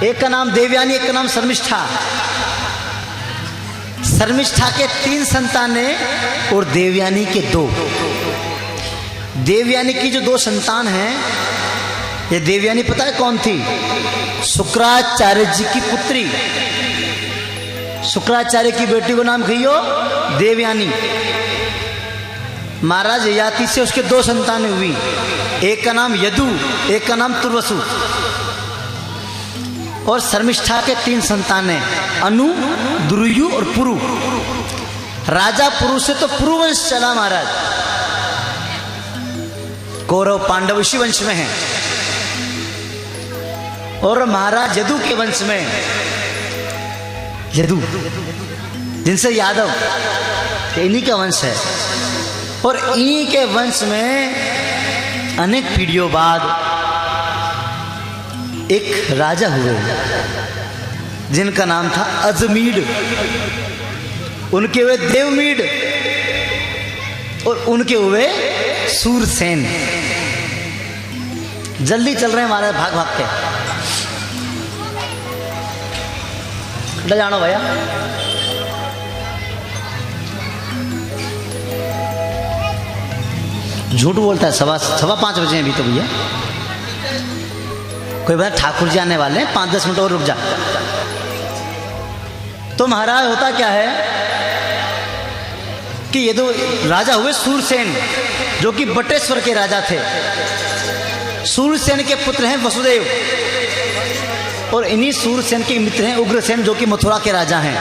एक का नाम देवयानी, एक का नाम शर्मिष्ठा। शर्मिष्ठा के 3 संतानें और देवयानी के 2। देवयानी की जो 2 संतान हैं, ये देवयानी पता है कौन थी? शुक्राचार्य जी की पुत्री। शुक्राचार्य की बेटी को नाम कहियो देवयानी। महाराज ययाति से उसके 2 संतानें हुई, एक का नाम यदु, एक का नाम तुर्वसु। और शर्मिष्ठा के 3 संतानें, अनु, दुर्यु और पुरु। राजा पुरु से तो पुरुवंश चला महाराज। कौरव पांडव इसी वंश में हैं। और महाराज यदु के वंश में, यदु जिनसे यादव, इन्हीं का वंश है। और इन्हीं के वंश में अनेक पीढ़ियों बाद एक राजा हुए जिनका नाम था अजमीड। उनके हुए देवमीड और उनके हुए सूरसेन। जल्दी चल रहे हैं हमारे भाग भाग के। जानो भैया, झूठ बोलता है। 5:15 बजे अभी तो भैया। कोई बात, ठाकुर जी आने वाले हैं, 5-10 मिनट और रुक जा। तो महाराज होता क्या है कि ये 2 राजा हुए सूरसेन, जो कि बटेश्वर के राजा थे। सूरसेन के पुत्र हैं वसुदेव, और इन्हीं सूरसेन के मित्र हैं उग्रसेन, जो कि मथुरा के राजा हैं।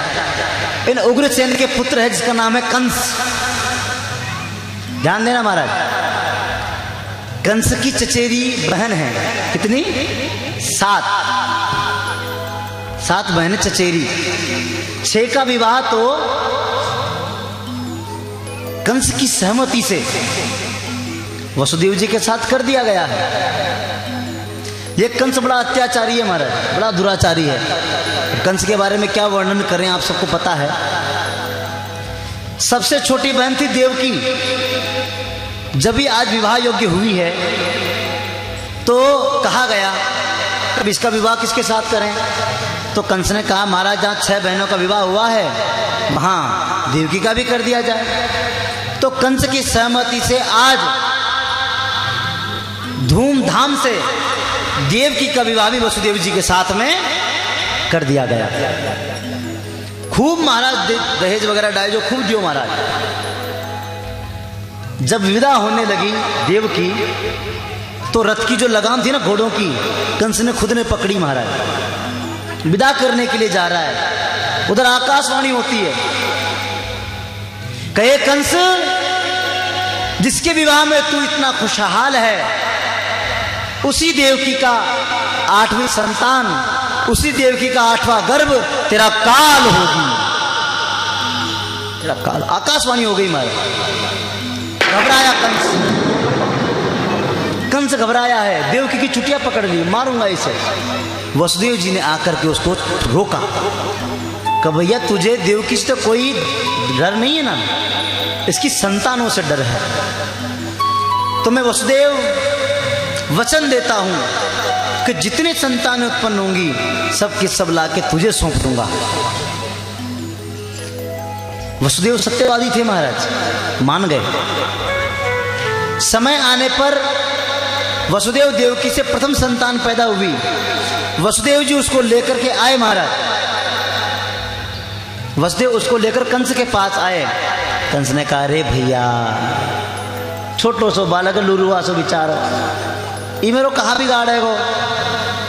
इन उग्रसेन के पुत्र है जिसका नाम है कंस। ध्यान देना महाराज, कंस की चचेरी बहन है। कितनी? 7 बहनें चचेरी। 6 का विवाह तो कंस की सहमति से वसुदेव जी के साथ कर दिया गया है। ये कंस बड़ा अत्याचारी है महाराज, बड़ा दुराचारी है। कंस के बारे में क्या वर्णन करें, आप सबको पता है। सबसे छोटी बहन थी देवकी। जब भी आज विवाह योग्य हुई है तो कहा गया अब इसका विवाह किसके साथ करें? तो कंस ने कहा महाराज जहाँ 6 बहनों का विवाह हुआ है वहां देवकी का भी कर दिया जाए। तो कंस की सहमति से आज धूमधाम से देवकी का विवाह भी वसुदेव जी के साथ में कर दिया गया। खूब महाराज दहेज वगैरह डायजो खूब दियो महाराज। जब विदा होने लगी देवकी तो रथ की जो लगाम थी ना घोड़ों की, कंस ने खुद ने पकड़ी महाराज। विदा करने के लिए जा रहा है, उधर आकाशवाणी होती है, कहे कंस जिसके विवाह में तू इतना खुशहाल है उसी देवकी का 8वीं संतान, उसी देवकी का 8वां गर्भ तेरा काल होगी। तेरा काल। आकाशवाणी हो गई महाराज। घबराया कंस घबराया है, देवकी की चुटिया पकड़ ली, मारूंगा इसे। वसुदेव जी ने आकर के उसको रोका, कि भैया तुझे देवकी से तो कोई डर नहीं है ना, इसकी संतानों से डर है। तो मैं वसुदेव वचन देता हूं कि जितने संतानें उत्पन्न होंगी सब की सब लाके तुझे सौंप दूंगा। वसुदेव सत्यवादी थे महाराज, मान गए। समय आने पर वसुदेव देवकी से प्रथम संतान पैदा हुई। वसुदेव जी उसको लेकर के आए महाराज। वसुदेव उसको लेकर कंस के पास आए। कंस ने कहा, अरे भैया छोटो सो बालक लुरुआ सो विचार, ये मेरे कहाँ बिगाड़े गो,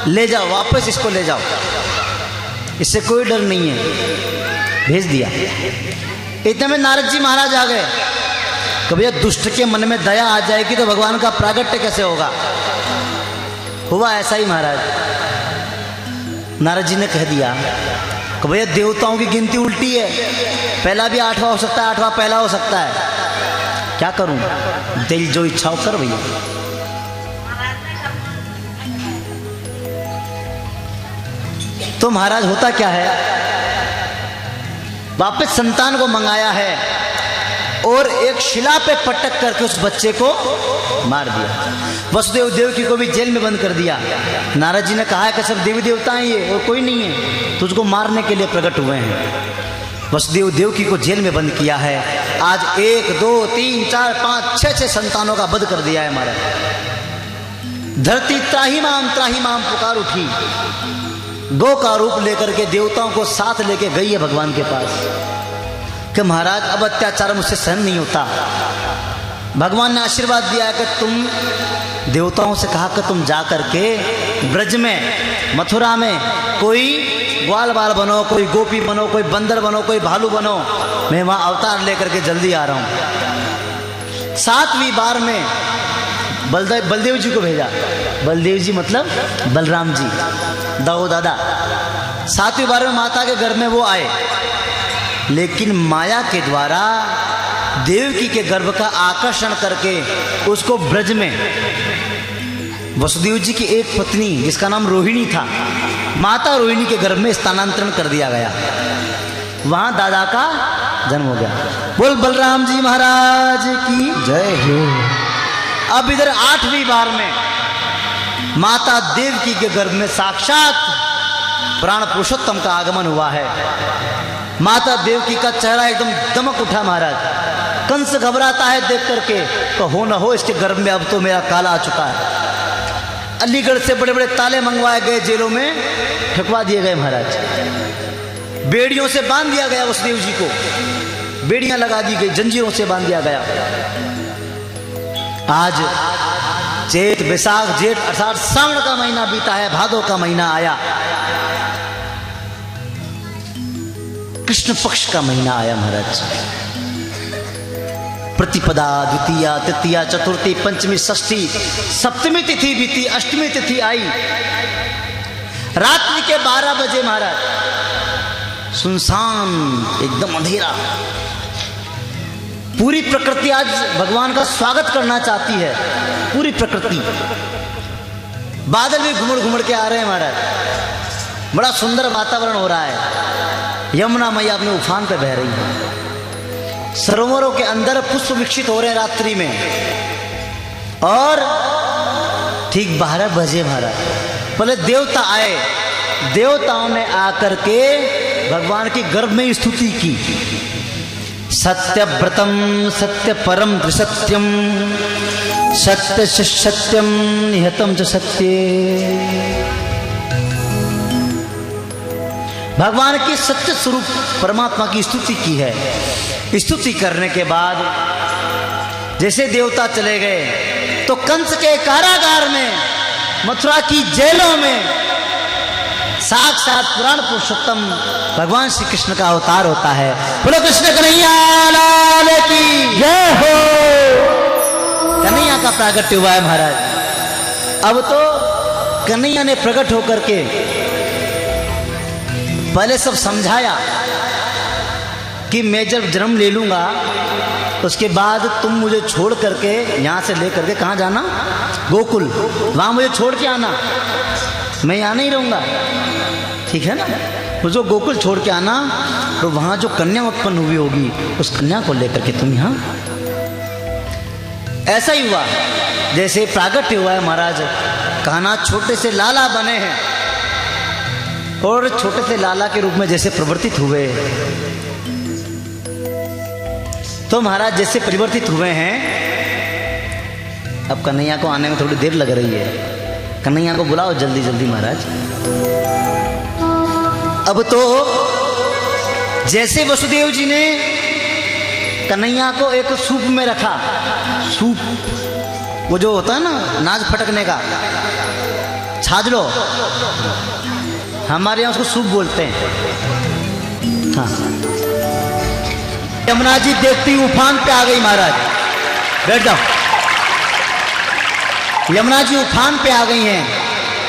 ले जाओ वापस, इसको ले जाओ, इससे कोई डर नहीं है। भेज दिया। इतने में नारद जी महाराज आ गए। कभी दुष्ट के मन में दया आ जाएगी तो भगवान का प्रागट्य कैसे होगा। हुआ ऐसा ही महाराज। नारद जी ने कह दिया कि भैया देवताओं की गिनती उल्टी है, पहला भी 8वां हो सकता है, 8वां पहला हो सकता है, क्या करूं, दिल जो इच्छा हो कर भैया। तो महाराज होता क्या है, वापस संतान को मंगाया है और एक शिला पे पटक करके उस बच्चे को मार दिया। वसुदेव देवकी को भी जेल में बंद कर दिया। नारद जी ने कहा है कि सब देवी देवता हैं ये और कोई नहीं है, तुझको मारने के लिए प्रकट हुए हैं। वसुदेव देवकी को जेल में बंद किया है। आज 1 2 3 4 5 6 संतानों का वध कर दिया है महाराज। धरती त्राही माम पुकार उठी। गौ का रूप लेकर के देवताओं को साथ लेके गई है भगवान के पास कि महाराज अब अत्याचार मुझसे सहन नहीं होता। भगवान ने आशीर्वाद दिया कि तुम देवताओं से कहा कि तुम जा करके ब्रज में मथुरा में कोई ग्वाल बाल बनो, कोई गोपी बनो, कोई बंदर बनो, कोई भालू बनो, मैं वहां अवतार लेकर के जल्दी आ रहा हूं। 7वीं बार में बलदेव जी को भेजा। बलदेव जी मतलब बलराम जी, दाऊ दादा। 7वीं बार में माता के घर में वो आए, लेकिन माया के द्वारा देवकी के गर्भ का आकर्षण करके उसको ब्रज में वसुदेव जी की एक पत्नी जिसका नाम रोहिणी था, माता रोहिणी के गर्भ में स्थानांतरण कर दिया गया। वहां दादा का जन्म हो गया। बोल बलराम जी महाराज की जय हो। अब इधर 8वीं बार में माता देवकी के गर्भ में साक्षात प्राण पुरुषोत्तम का आगमन हुआ है। माता देवकी का चेहरा एकदम दमक उठा महाराज। कंस घबराता है देख करके, तो हो न हो इसके गर्भ में अब तो मेरा काला आ चुका है। अलीगढ़ से बड़े बड़े ताले मंगवाए गए, जेलों में ठकवा दिए गए महाराज। बेड़ियों से बांध दिया गया वसुदेव जी को, बेड़ियां लगा दी गई, जंजीरों से बांध दिया गया। आज चैत बैसाख जेठ अर्थात श्रावण का महीना बीता है, भादों का महीना आया, कृष्ण पक्ष का महीना आया महाराज। प्रतिपदा द्वितीया तृतीया चतुर्थी पंचमी षष्ठी सप्तमी तिथि बीती, अष्टमी तिथि आई। रात्रि के 12 बजे महाराज सुनसान एकदम अंधेरा। पूरी प्रकृति आज भगवान का स्वागत करना चाहती है, पूरी प्रकृति। बादल भी घुमड़ घुमड़ के आ रहे हैं महाराज। बड़ा सुंदर वातावरण हो रहा है। यमुना मैया अपने उफान पे बह रही है। सरोवरों के अंदर पुष्प विकसित हो रहे हैं रात्रि में। और ठीक 12 बजे महाराज पहले देवता आए। देवताओं ने आकर के भगवान की गर्भ में स्तुति की। सत्यव्रतम सत्य परम त्रिसत्यम सत्य सत्यम निहतम च सत्य। भगवान के सत्य स्वरूप परमात्मा की स्तुति की है। स्तुति करने के बाद जैसे देवता चले गए तो कंस के कारागार में, मथुरा की जेलों में साक्षात पुराण पुरुषोत्तम भगवान श्री कृष्ण का अवतार होता है। बोलो कृष्ण कन्हैया लाल की जय हो। कन्हैया का प्रागट्य हुआ है महाराज। अब तो कन्हैया ने प्रकट होकर के पहले सब समझाया कि मैं जब जन्म ले लूंगा उसके बाद तुम मुझे छोड़ करके यहाँ से ले करके कहाँ जाना, गोकुल, वहाँ मुझे छोड़ के आना, मैं यहाँ नहीं रहूँगा, ठीक है ना। वो जो गोकुल छोड़ के आना, तो वहां जो कन्या उत्पन्न हुई होगी उस कन्या को लेकर के तुम यहाँ। ऐसा ही हुआ जैसे प्रागट्य हुआ है महाराज। कान्हा छोटे से लाला बने हैं और छोटे से लाला के रूप में जैसे परिवर्तित हुए, तो महाराज जैसे परिवर्तित हुए हैं, अब कन्हैया को आने में थोड़ी देर लग रही है। कन्हैया को बुलाओ जल्दी जल्दी महाराज। अब तो जैसे वसुदेव जी ने कन्हैया को एक सूप में रखा, सूप वो जो होता है ना नाच फटकने का, छाछ लो, हमारे यहाँ उसको सूप बोलते हैं। हाँ, यमुना जी देखती उफान पे आ गई महाराज। बैठ जाओ। यमुना जी उफान पे आ गई हैं,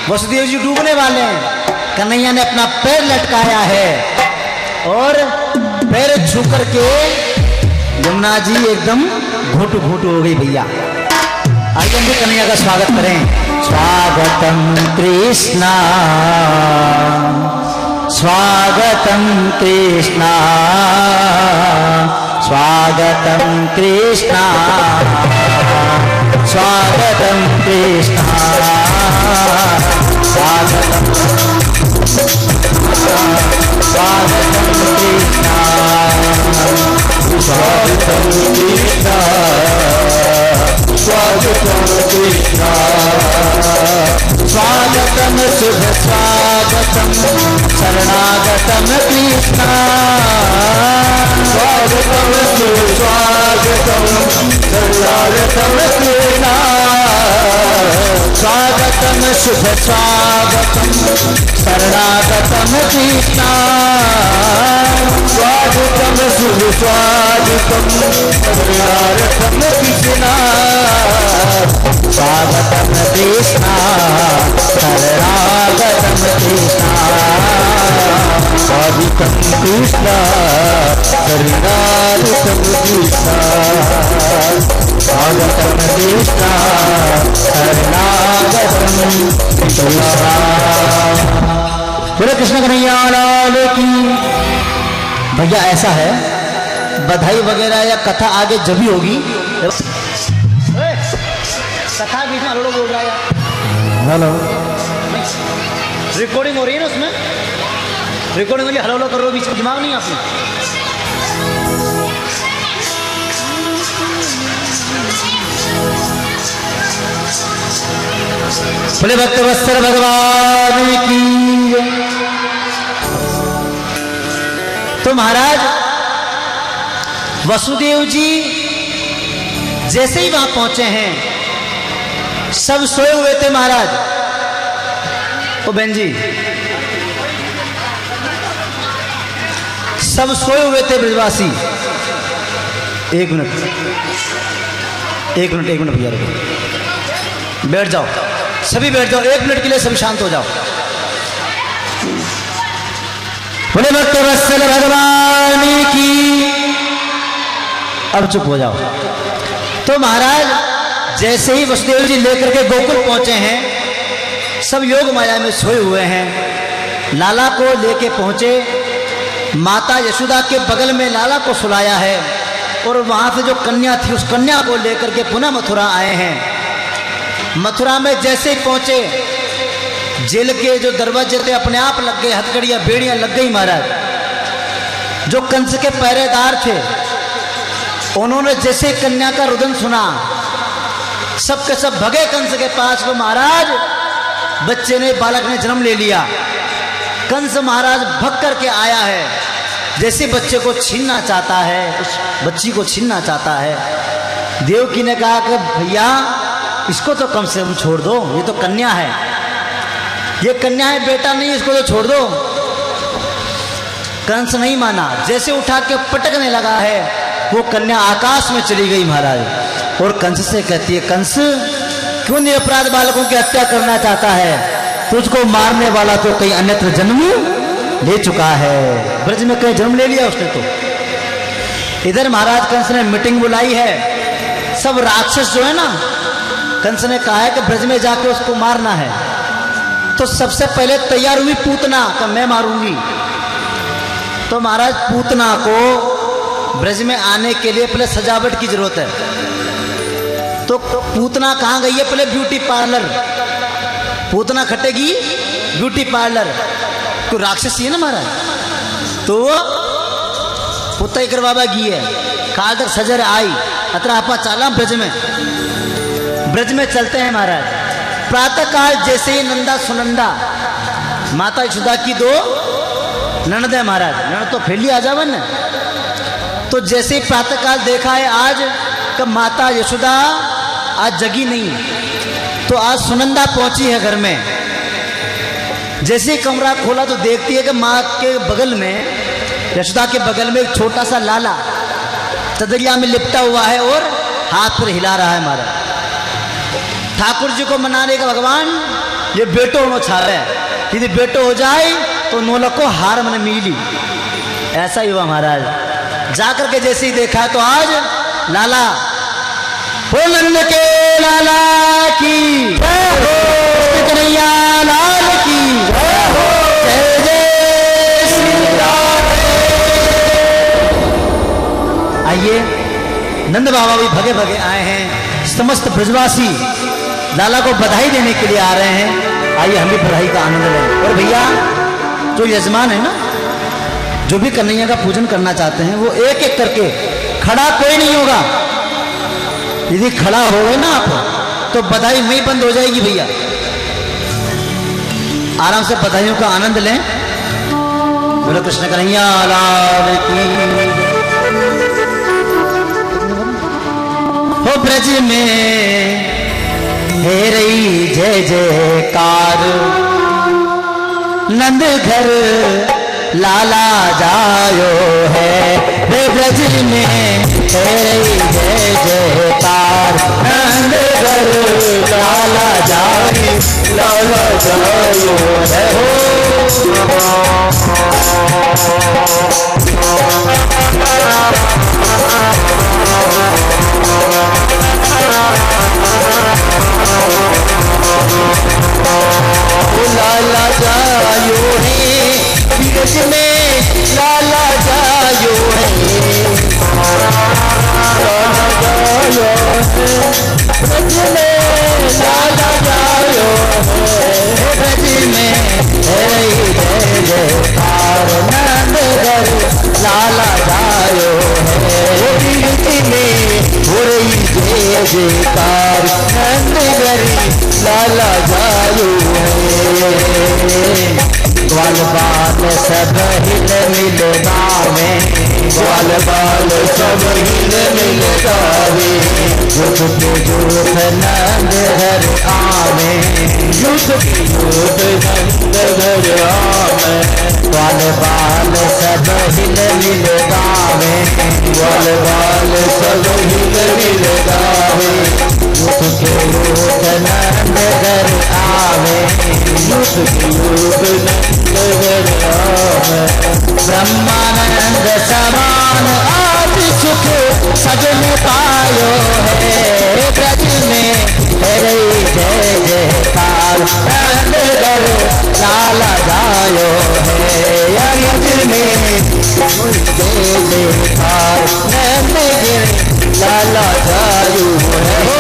वसुदेव जी डूबने वाले हैं। कन्हैया ने अपना पैर लटकाया है और पैर छू करके यमुना जी एकदम घोटू घोटू हो गई भैया। आइए हम भी कन्हैया का स्वागत करें। स्वागतम कृष्णा, स्वागतम कृष्णा, स्वागतम कृष्णा, स्वागतम कृष्णा, स्वागतम, स्वागतम कृष्णा, स्वागतम कृष्णा, स्वागतम कृष्णा, स्वागतम शुभ स्वागतम शरणागतम कृष्णा, स्वागतम शुभ स्वागतम शरणागतम कृष्णा, स्वागतम शुभ स्वागतम शरणागतम कृष्णा, स्वागतम शुभ स्वागतम शरणागतम कृष्णा, स्वागतम कृष्णा शरणागतम कृष्णा, स्वागतम कृष्णा शरणागतम कृष्णा, स्वागतम कृष्णा शरणागतम कृष्णा। बोले कृष्ण कन्हैया लाल की। भैया ऐसा है, बधाई वगैरह या कथा आगे जब भी होगी। कथा बीच में हलो बोल रहा है। हेलो, रिकॉर्डिंग हो रही है ना, उसमें रिकॉर्डिंग के लिए हलो कर रहे हो, बीच में दिमाग नहीं आपने। बोले भक्त वत्सल भगवान की। तो महाराज वसुदेव जी जैसे ही वहां पहुंचे हैं, सब सोए हुए थे महाराज। ओ बहन जी, सब सोए हुए थे ब्रजवासी। एक मिनट भैया रुको, बैठ जाओ, सभी बैठ जाओ, 1 मिनट के लिए सभी शांत हो जाओ। बोले भक्त वत्सल भगवान की। अब चुप हो जाओ। तो महाराज जैसे ही वसुदेव जी लेकर के गोकुल पहुंचे हैं, सब योग माया में सोए हुए हैं। लाला को लेके पहुंचे, माता यशोदा के बगल में लाला को सुलाया है और वहां से जो कन्या थी उस कन्या को लेकर के पुनः मथुरा आए हैं। मथुरा में जैसे ही पहुंचे, जेल के जो दरवाजे थे अपने आप लग गए, हथकड़ियां बेड़ियां लग गई महाराज। जो कंस के पहरेदार थे उन्होंने जैसे कन्या का रुदन सुना, सबके सब भगे कंस के पास। वो महाराज बच्चे ने, बालक ने जन्म ले लिया। कंस महाराज भग करके आया है, जैसे बच्चे को छीनना चाहता है, उस बच्ची को छीनना चाहता है। देवकी ने कहा कि भैया इसको तो कम से कम छोड़ दो, ये तो कन्या है, ये कन्या है, बेटा नहीं, इसको तो छोड़ दो। कंस नहीं माना, जैसे उठा के पटकने लगा है, वो कन्या आकाश में चली गई महाराज। और कंस से कहती है, कंस क्यों निरपराध बालकों की हत्या करना चाहता है? तुझको मारने वाला तो कहीं अन्यत्र जन्म ले चुका है। ब्रज में कहीं जन्म ले लिया उसने। तो इधर महाराज कंस ने मीटिंग बुलाई है, सब राक्षस जो है ना, कंस ने कहा है कि ब्रज में जाके उसको मारना है। तो सबसे पहले तैयार हुई पूतना कि मैं मारूंगी। तो महाराज पूतना को ब्रज में आने के लिए पहले सजावट की जरूरत है। तो पूतना कहाँ गई है? पहले ब्यूटी पार्लर। पूतना खटेगी ब्यूटी पार्लर, कोई राक्षसी है ना महाराज। तो वो पुतई कर बाबा गी है काल तक सजर आई अतरा आपा चाला ब्रज में चलते हैं महाराज। प्रातः काल जैसे ही नंदा सुनंदा माता यशोदा की दो ननद है महाराज, ननद तो फैली आ जावन न। तो जैसे ही प्रातः काल देखा है आज कब माता यशोदा आज जगी नहीं, तो आज सुनंदा पहुंची है घर में। जैसे ही कमरा खोला तो देखती है कि माँ के बगल में, यशोदा के बगल में एक छोटा सा लाला चदरिया में लिपटा हुआ है और हाथ पर हिला रहा है महाराज। ठाकुर जी को मनाने का भगवान ये बेटो होना छावे, यदि बेटो हो जाए तो नोलक को हार मन मिली। ऐसा ही हुआ महाराज। जाकर के जैसे ही देखा तो आज लाला नंद के लाला की कन्हैया लाल की जय जय श्री राम। आइए नंद बाबा भी भगे भगे आए हैं, समस्त ब्रजवासी लाला को बधाई देने के लिए आ रहे हैं। आइए हम भी बधाई का आनंद लें। और भैया जो यजमान है ना, जो भी कन्हैया का पूजन करना चाहते हैं वो एक एक करके, खड़ा कोई नहीं होगा। यदि खड़ा हो गए ना आप तो बधाई वहीं बंद हो जाएगी भैया। आराम से बधाइयों का आनंद लें। बोलो कृष्ण कन्हैया लाल की। हो ब्रज में हे रही जय जयकार, नंद घर लाला जायो है। वे ब्रज में हे रही जय जयकार, नंद घर लाला जायो, लाला जायो है हो। लाला जायो है ब्रज में, लाला जायो है, लाला जायो है ब्रज में, लाला जायो है ब्रज में। जय जयकार नंद घर लाला जायो है ब्रज में, हो रही जय जयकार नंद घर लाला जायो है। ग्वाल बाल सब हिल मिल गावे, ग्वाल बाल सब हिल मिल गावे, युद्ध के युद्ध नंद घर आवे, युद्ध के युद्ध नंद घर आवे। ग्वाल बाल सब हिल मिल गावे, ग्वाल बाल सब हिल मिल गावे, युद्ध के युद्ध नंद घर आवे, युद्ध के युद्ध नंद घर आवे। ब्रह्मानंद समान आज सुख सजन पायो है ब्रज में, हरे जय जयकार नंद घर लाला जायो है ब्रज में, जय जयकार नंद घर लाला जायो है।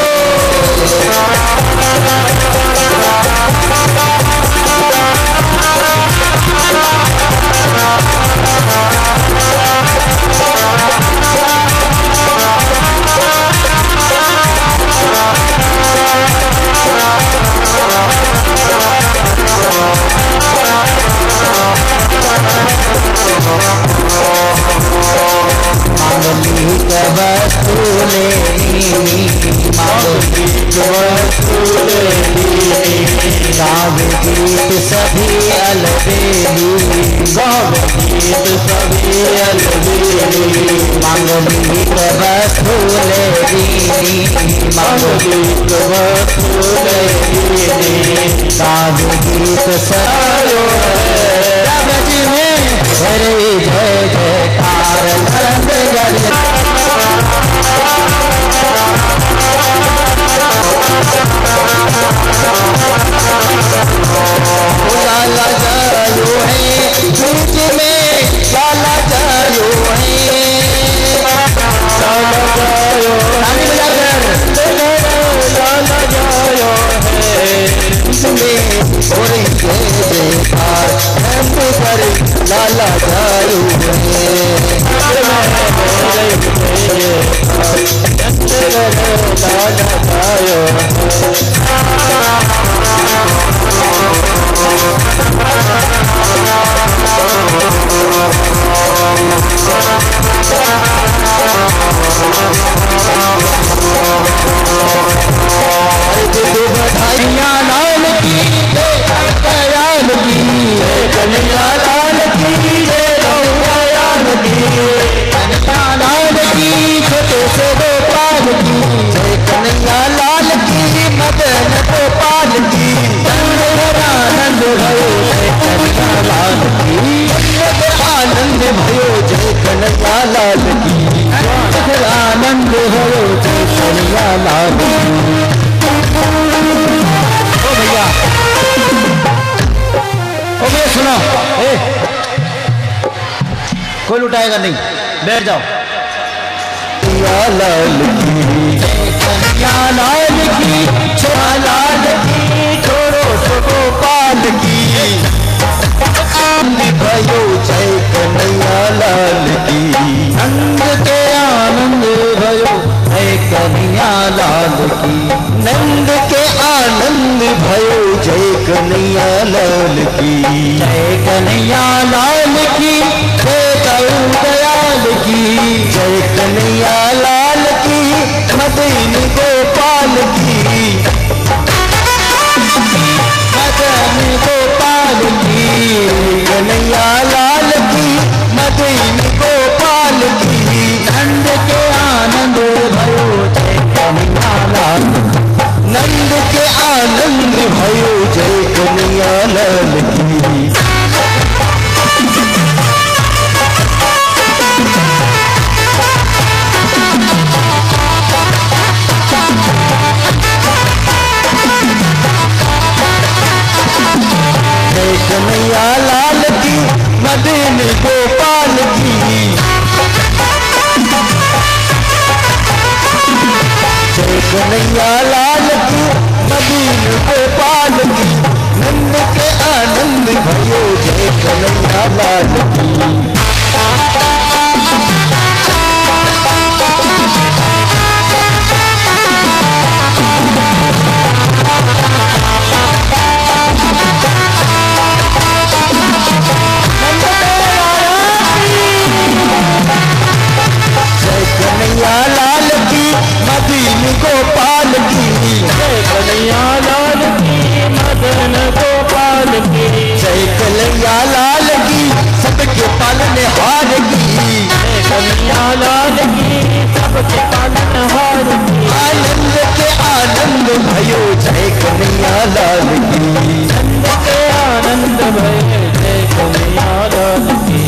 मांगलिक वस्तु लेनी, मांगलिक वस्तु लेनी, गाव गीत सभी अलबेली, गाव गीत सभी अलबेली। मांगलिक वस्तु लेनी, मांगलिक वस्तु लेनी, गाव गीत सभी ब्रज में, हरे जय जयकार नंद घर लाला जायो है ब्रज में, लाला कोई लुटाएगा नहीं, बैठ जाओ। लाल की लाल की छोड़ो गोपाल की भयो जय कन्हैया लाल की नंद के आनंद भयो जय कन्हैया लाल की नंद के आनंद भयो जय कन्हैया लाल की जय कन्हैया लाल की जय दयाल की जय कन्हैया लाल की मदन गोपाल की मदन गोपाल की कन्हैया लाल की मदन गोपाल की नंद के आनंद भयो जय कन्हैया लाल नंद के आनंद भयो जय कन्हैया लाल की कन्हैया लाल की मदन गोपाल की जय कन्हैया लाल की मदन गोपाल की नंद के आनंद भयो जय कन्हैया लाल की कन्हैया लाल की मदन गोपाल की जय कन्हैया लाल की मदन गोपाल की जय कन्हैया लाल की सबके पालन हार की जय कन्हैया लाल की सबके पालन हार की आनंद के आनंद भयो जय कन्हैया लाल की नंद के आनंद भयो जय कन्हैया लाल की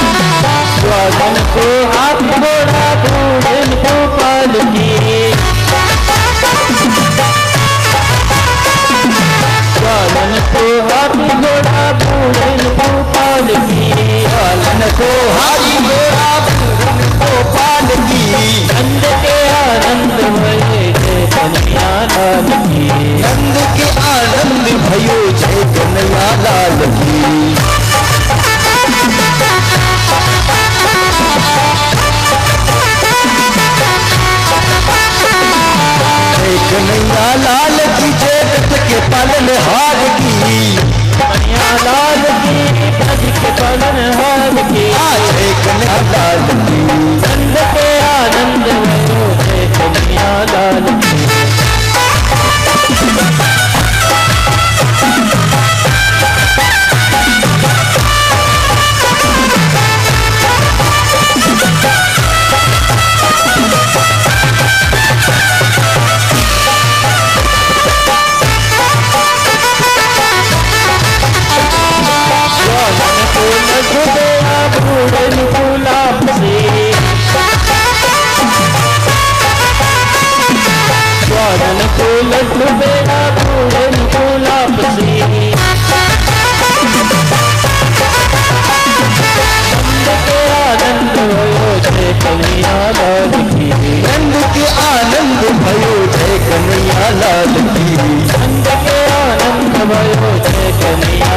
स्वागन को हाथ घोड़ा भूषण गोपाल की स्वागन को हाथ घोड़ा भूषण गोपाल की स्वागन को हाथ घोड़ा भूषण गोपाल की नंद के आनंद भये जय कन्हैया लाल की नंद के आनंद भयो जय कन्हैया लाल की कन्हैया लाल की जगत के पालन हार की कन्हैया लाल की ब्रज के पालन हार की जय कन्हैया लाल की नंद के आनंद भयो जय कन्हैया लाल की स्वागन को लड्डू बेड़ा भूषण गुलाब से नंद के आनंद भयो जय कन्हैया लाल की नंद के आनंद भयो जय कन्हैया लाल की नंद के आनंद भयो जय कन्हैया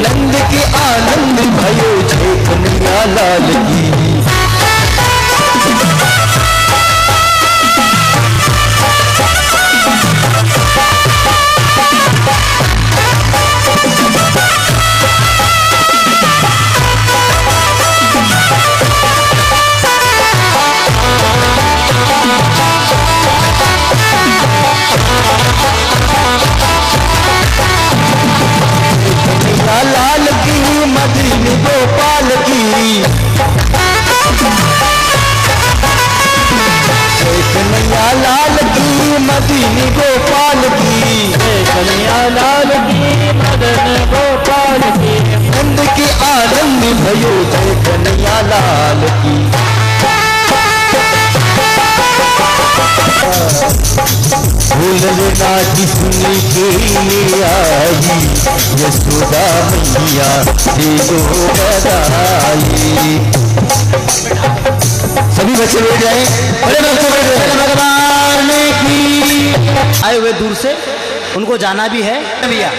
नंद के आनंद भयो जय कन्हैया लाल की। लाल की मदनी गोपाल की जय कन्हैया लाल की मदनी गोपाल की जय कन्हैया लाल की मदन गोपाल की नंद के आनंद भयो जय कन्हैया लाल की। भूलना जिसने के लिए आई यशोदा मैया दे दो बधाई। सभी बच्चे बैठ जाए, बड़े बच्चे बैठ जाए। भगवान की आए हुए दूर से उनको जाना भी है भैया।